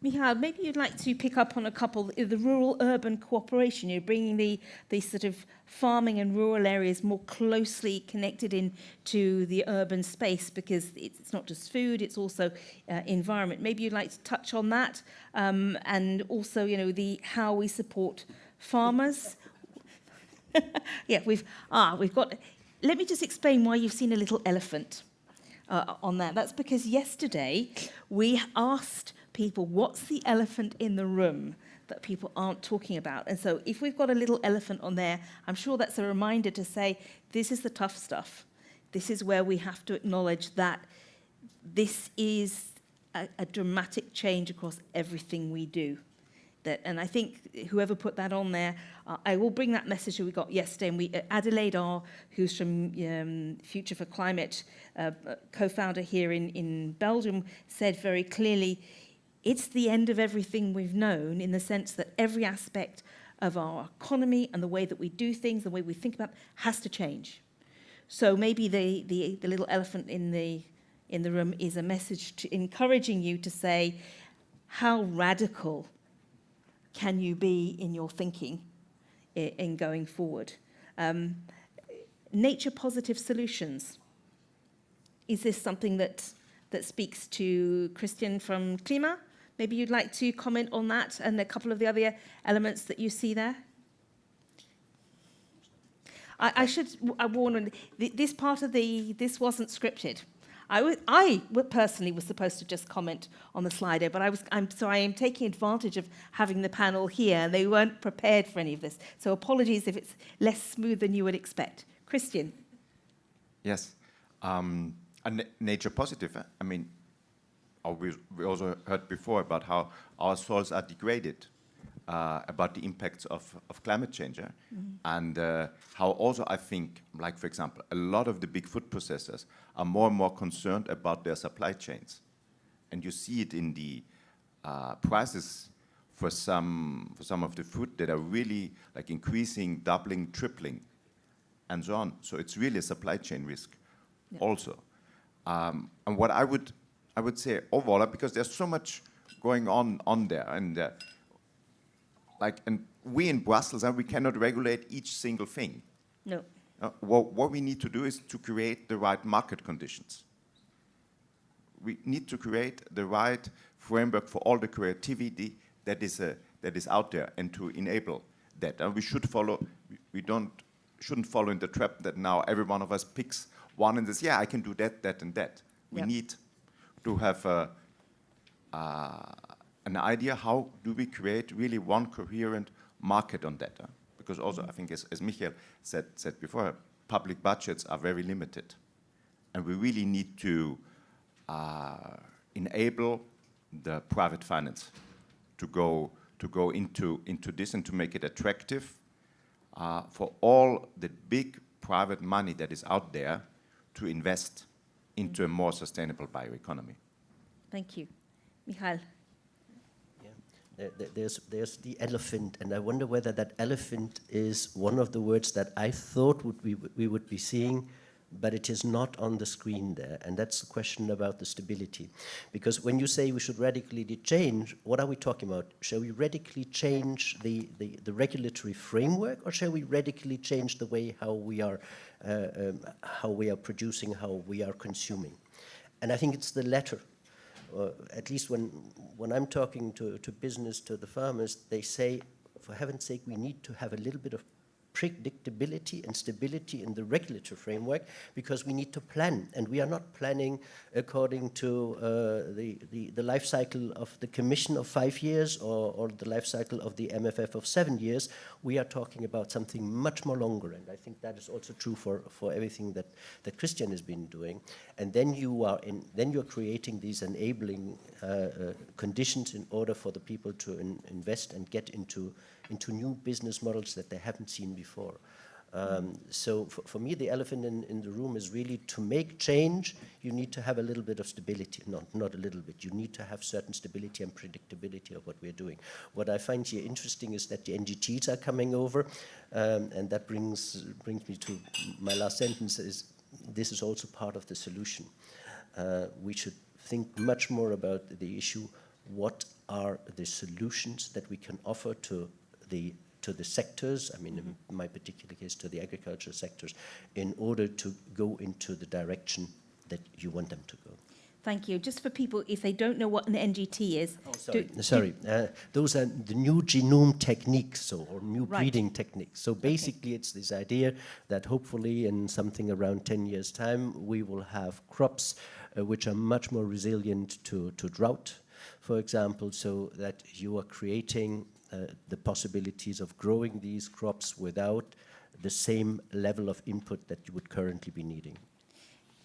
Michal, maybe you'd like to pick up on a couple, the rural-urban cooperation, you're bringing the sort of farming and rural areas more closely connected into the urban space, because it's not just food, it's also environment. Maybe you'd like to touch on that, and also, you know, how we support farmers. Yeah, we've got, let me just explain why you've seen a little elephant on that. That's because yesterday we asked people, what's the elephant in the room that people aren't talking about? And so if we've got a little elephant on there, I'm sure that's a reminder to say, this is the tough stuff. This is where we have to acknowledge that this is a dramatic change across everything we do. And I think whoever put that on there, I will bring that message that we got yesterday. And Adelaide R., who's from Future for Climate, co-founder here in Belgium, said very clearly, it's the end of everything we've known, in the sense that every aspect of our economy and the way that we do things, the way we think about it, has to change. So maybe the little elephant in the room is a message encouraging you to say, how radical can you be in your thinking in going forward? Nature positive solutions. Is this something that speaks to Christian from Klima? Maybe you'd like to comment on that and a couple of the other elements that you see there? I should warn, this part of this wasn't scripted. I personally was supposed to just comment on the Slido, but I am taking advantage of having the panel here, and they weren't prepared for any of this. So apologies if it's less smooth than you would expect. Christian. Yes. Nature positive. I mean, we also heard before about how our soils are degraded, about the impacts of climate change, and how also I think, like for example, a lot of the big food processors are more and more concerned about their supply chains, and you see it in the prices for some of the food that are really like increasing, doubling, tripling, and so on. So it's really a supply chain risk, also. And what I would say overall, because there's so much going on there, and and we in Brussels, we cannot regulate each single thing. No. What we need to do is to create the right market conditions. We need to create the right framework for all the creativity that is out there, and to enable that. And we should follow. Shouldn't follow in the trap that now every one of us picks one and says, yeah, I can do that, that, and that. We need to have an idea, how do we create really one coherent market on that? Because also, I think, as Michael said before, public budgets are very limited. And we really need to enable the private finance to go into this, and to make it attractive for all the big private money that is out there to invest into a more sustainable bioeconomy. Thank you. Michal. There's the elephant, and I wonder whether that elephant is one of the words that I thought we would be seeing, but it is not on the screen there, and that's the question about the stability. Because when you say we should radically change, what are we talking about? Shall we radically change the regulatory framework, or shall we radically change the way how we are producing, how we are consuming? And I think it's the latter. At least when I'm talking to business, to the farmers, they say, for heaven's sake, we need to have a little bit of predictability and stability in the regulatory framework, because we need to plan, and we are not planning according to the life cycle of the Commission of 5 years or the life cycle of the MFF of 7 years. We are talking about something much more longer, and I think that is also true for everything that Christian has been doing. And then you're creating these enabling conditions in order for the people to invest and get into new business models that they haven't seen before. So for me, the elephant in the room is really, to make change, you need to have a little bit of stability. Not a little bit. You need to have certain stability and predictability of what we're doing. What I find here interesting is that the NGTs are coming over, and that brings me to my last sentence, is this is also part of the solution. We should think much more about the issue, what are the solutions that we can offer to the sectors, I mean, in my particular case, to the agriculture sectors, in order to go into the direction that you want them to go. Thank you. Just for people, if they don't know what an NGT is. Sorry. Those are the new genome techniques or new Right. breeding techniques. So basically it's this idea that hopefully in something around 10 years' time, we will have crops which are much more resilient to drought, for example, so that you are creating the possibilities of growing these crops without the same level of input that you would currently be needing.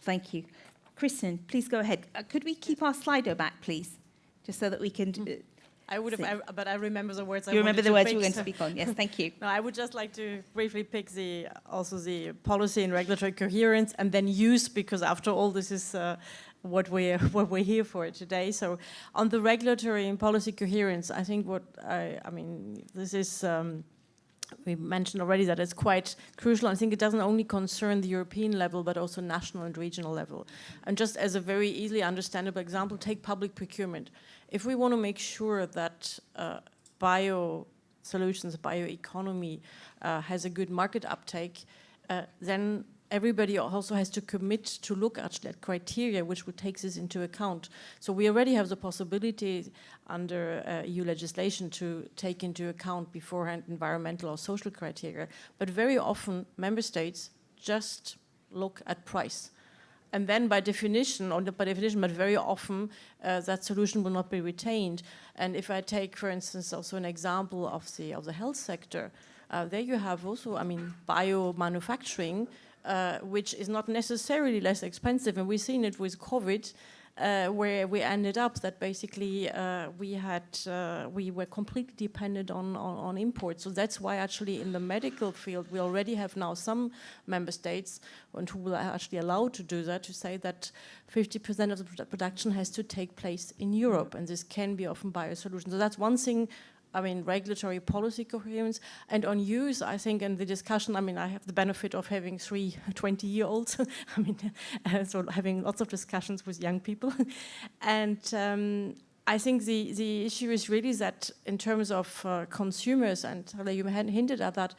Thank you. Kristen, please go ahead. Could we keep our Slido back, please? Just so that we can... I would have, but I remember the words. You remember the words you were going to speak on. Yes, thank you. No, I would just like to briefly pick also the policy and regulatory coherence, and then use, because after all, this is what we're here for today. So, on the regulatory and policy coherence, I think I mean, this is. We mentioned already that it's quite crucial. I think it doesn't only concern the European level, but also national and regional level. And just as a very easily understandable example, take public procurement. If we want to make sure that bio solutions, bioeconomy has a good market uptake, then everybody also has to commit to look actually at criteria which would take this into account. So we already have the possibility under EU legislation to take into account beforehand environmental or social criteria, but very often member states just look at price. And then by definition, or not by definition, but very often that solution will not be retained. And if I take, for instance, also an example of the health sector, there you have also, I mean, biomanufacturing, which is not necessarily less expensive. And we've seen it with COVID, where we ended up that basically we were completely dependent on imports. So that's why actually in the medical field, we already have now some member states who will actually allow to do that, to say that 50% of the production has to take place in Europe. And this can be often biosolutions. So that's one thing. I mean, regulatory policy coherence. And on use, I think, in the discussion, I mean, I have the benefit of having 3 20-year-olds, I mean, so having lots of discussions with young people. And I think the issue is really that in terms of consumers, and you hinted at that,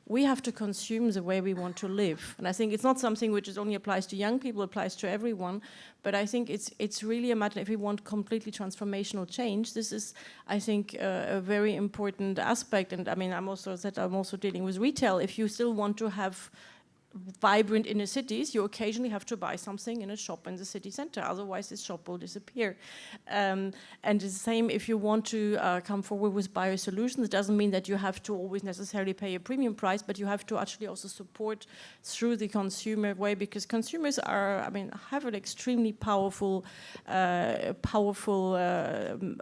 we have to consume the way we want to live. And I think it's not something which only applies to young people, it applies to everyone. But I think it's really a matter, if we want completely transformational change, this is, I think, a very important aspect. And I mean, I'm also dealing with retail. If you still want to have vibrant inner cities, you occasionally have to buy something in a shop in the city center, otherwise this shop will disappear. And the same if you want to come forward with biosolutions. It doesn't mean that you have to always necessarily pay a premium price, but you have to actually also support through the consumer way, because consumers are, I mean, have an extremely powerful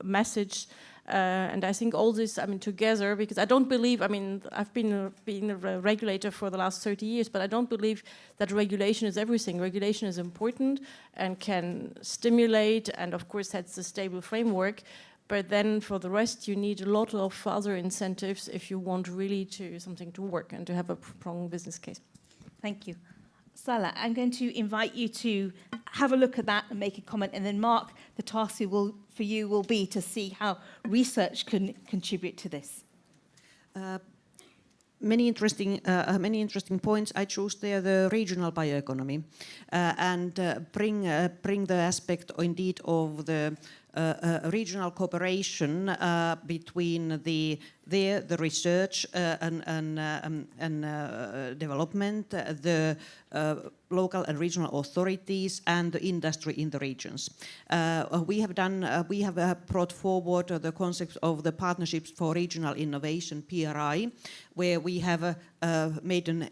message. And I think all this, I mean, together, because I don't believe, I mean, I've been a regulator for the last 30 years, but I don't believe that regulation is everything. Regulation is important and can stimulate and, of course, sets a stable framework. But then for the rest, you need a lot of other incentives if you want really something to work and to have a strong business case. Thank you. Sala, I'm going to invite you to have a look at that and make a comment. And then Mark, the task for you will be to see how research can contribute to this. Many interesting points. I chose there the regional bioeconomy and bring the aspect indeed of the regional cooperation between the research and development, the local and regional authorities, and the industry in the regions. We have brought forward the concept of the Partnerships for Regional Innovation, PRI, where we have made an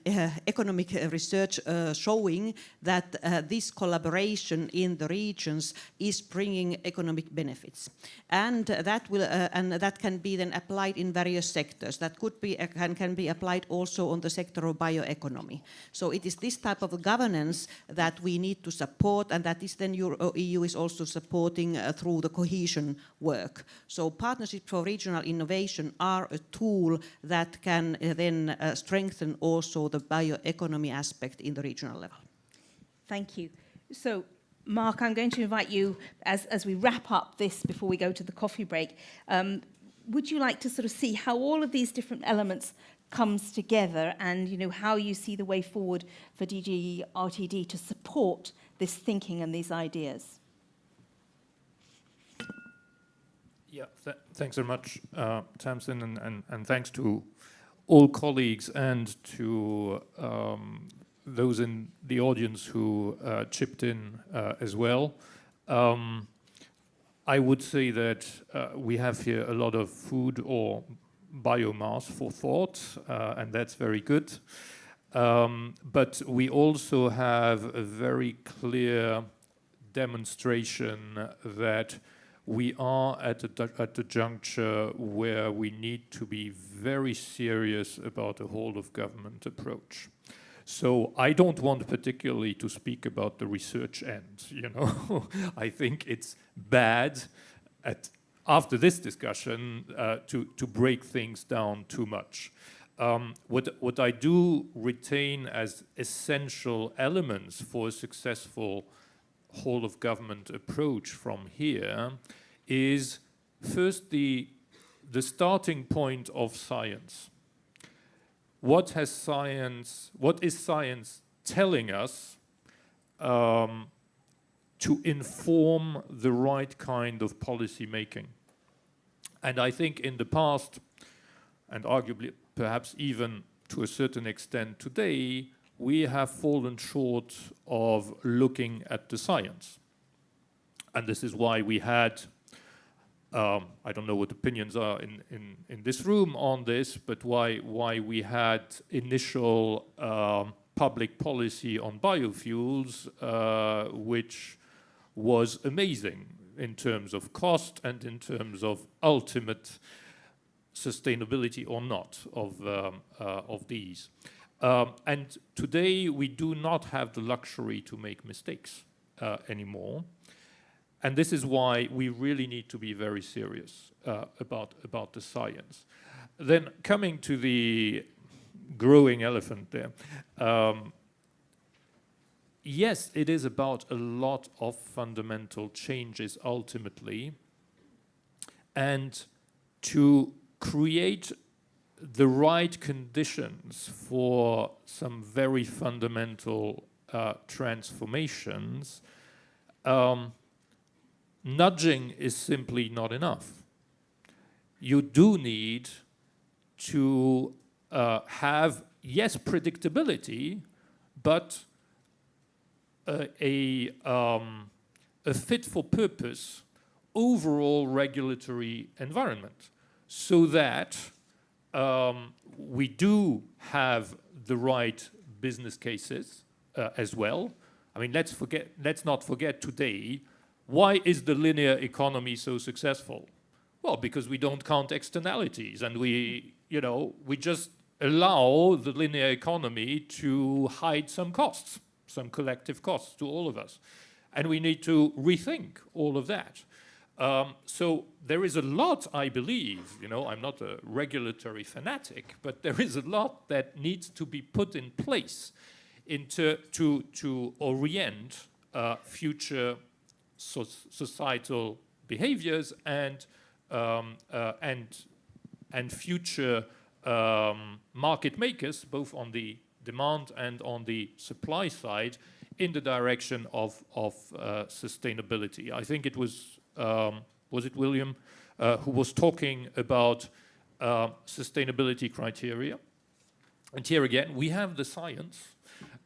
economic research showing that this collaboration in the regions is bringing economic benefits, and that can be then applied in various sectors. That could be can be applied also on the sector of bioeconomy. So it is this type of governance that we need to support, and that is then EU is also supporting through the cohesion work. So partnerships for regional innovation are a tool that can then strengthen also the bioeconomy aspect in the regional level. Thank you. So, Mark, I'm going to invite you, as we wrap up this before we go to the coffee break, would you like to sort of see how all of these different elements comes together and, you know, how you see the way forward for DG RTD to support this thinking and these ideas? Yeah, thanks very much, Tamsin, and thanks to all colleagues and to those in the audience who chipped in as well. I would say that we have here a lot of food or biomass for thought, and that's very good. But we also have a very clear demonstration that we are at a juncture where we need to be very serious about a whole of government approach. So I don't want particularly to speak about the research end, you know. I think it's bad after this discussion to break things down too much. What I do retain as essential elements for a successful whole of government approach from here is first the starting point of science. What is science telling us to inform the right kind of policy making? And I think in the past, and arguably perhaps even to a certain extent today, we have fallen short of looking at the science. And this is why we had, I don't know what opinions are in this room on this, but why we had initial public policy on biofuels, which was amazing in terms of cost and in terms of ultimate sustainability or not of these. And today we do not have the luxury to make mistakes anymore. And this is why we really need to be very serious about the science. Then coming to the growing elephant there, yes, it is about a lot of fundamental changes ultimately, and to create the right conditions for some very fundamental transformations. Nudging is simply not enough. You do need to have, yes, predictability, but a fit-for-purpose overall regulatory environment, so that we do have the right business cases as well. I mean, let's not forget today, why is the linear economy so successful? Well, because we don't count externalities, and we just allow the linear economy to hide some costs, some collective costs to all of us. And we need to rethink all of that. So there is a lot, I believe, I'm not a regulatory fanatic, but there is a lot that needs to be put in place to orient future societal behaviors and future market makers, both on the demand and on the supply side, in the direction of sustainability. I think it was it William who was talking about sustainability criteria. And here again, we have the science,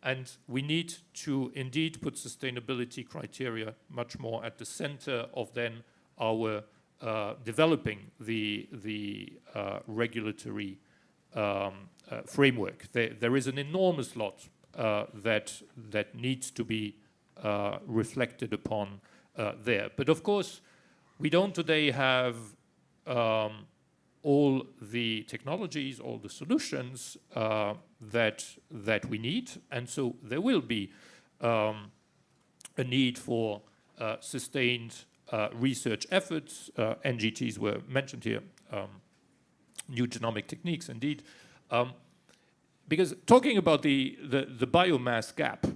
and we need to indeed put sustainability criteria much more at the center of then our developing the regulatory framework. There is an enormous lot that needs to be reflected upon there. But of course, we don't today have all the technologies, all the solutions that we need, and so there will be a need for sustained research efforts. NGTs were mentioned here, new genomic techniques, indeed. Because talking about the biomass gap,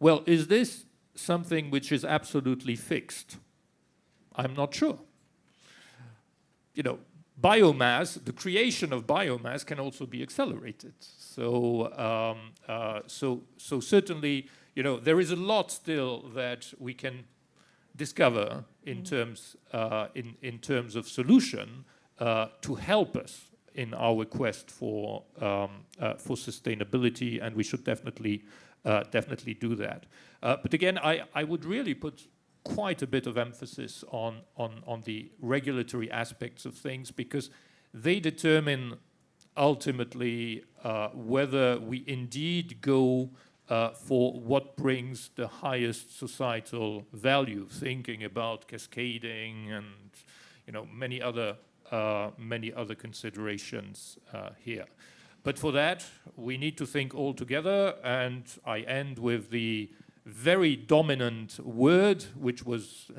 well, is this something which is absolutely fixed? I'm not sure. You know, biomass, the creation of biomass can also be accelerated. So, so certainly, you know, there is a lot still that we can discover in terms of solution to help us in our quest for sustainability, and we should definitely do that. But again, I would really put quite a bit of emphasis on the regulatory aspects of things, because they determine ultimately whether we indeed go for what brings the highest societal value, thinking about cascading and, you know, many other considerations here. But for that, we need to think all together, and I end with the very dominant word, which was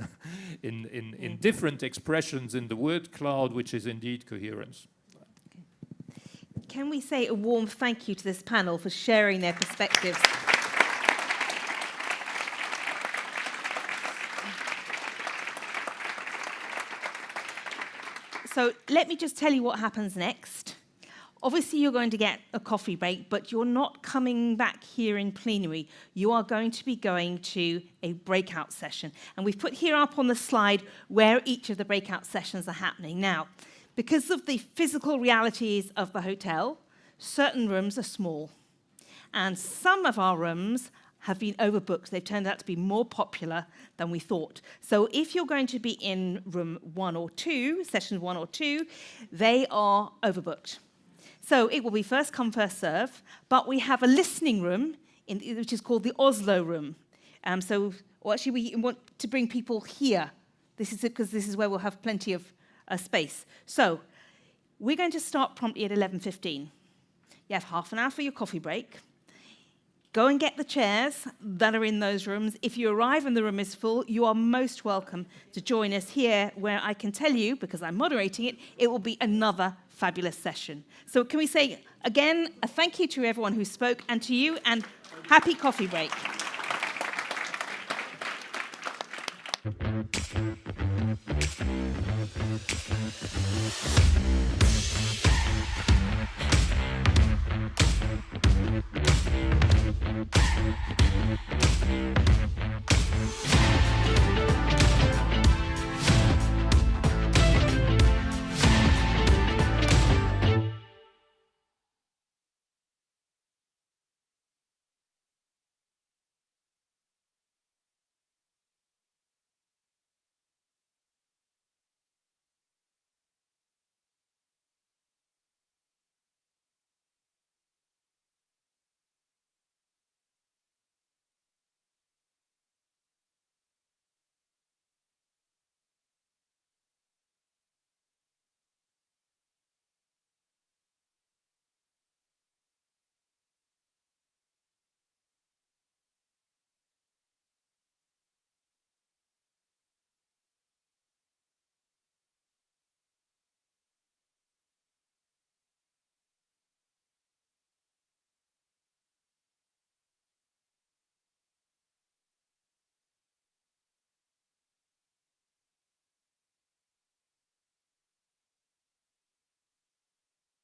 in different expressions in the word cloud, which is indeed coherence. Can we say a warm thank you to this panel for sharing their perspectives? So let me just tell you what happens next. Obviously, you're going to get a coffee break, but you're not coming back here in plenary. You are going to be going to a breakout session. And we've put here up on the slide where each of the breakout sessions are happening. Now, because of the physical realities of the hotel, certain rooms are small. And some of our rooms have been overbooked. They've turned out to be more popular than we thought. So if you're going to be in room 1 or 2, session 1 or 2, they are overbooked. So it will be first come, first serve, but we have a listening room, which is called the Oslo room. Actually, we want to bring people here. This is because this is where we'll have plenty of space. So we're going to start promptly at 11:15. You have half an hour for your coffee break. Go and get the chairs that are in those rooms. If you arrive and the room is full, you are most welcome to join us here, where I can tell you, because I'm moderating it, it will be another fabulous session. So can we say, again, a thank you to everyone who spoke, and to you, and happy coffee break.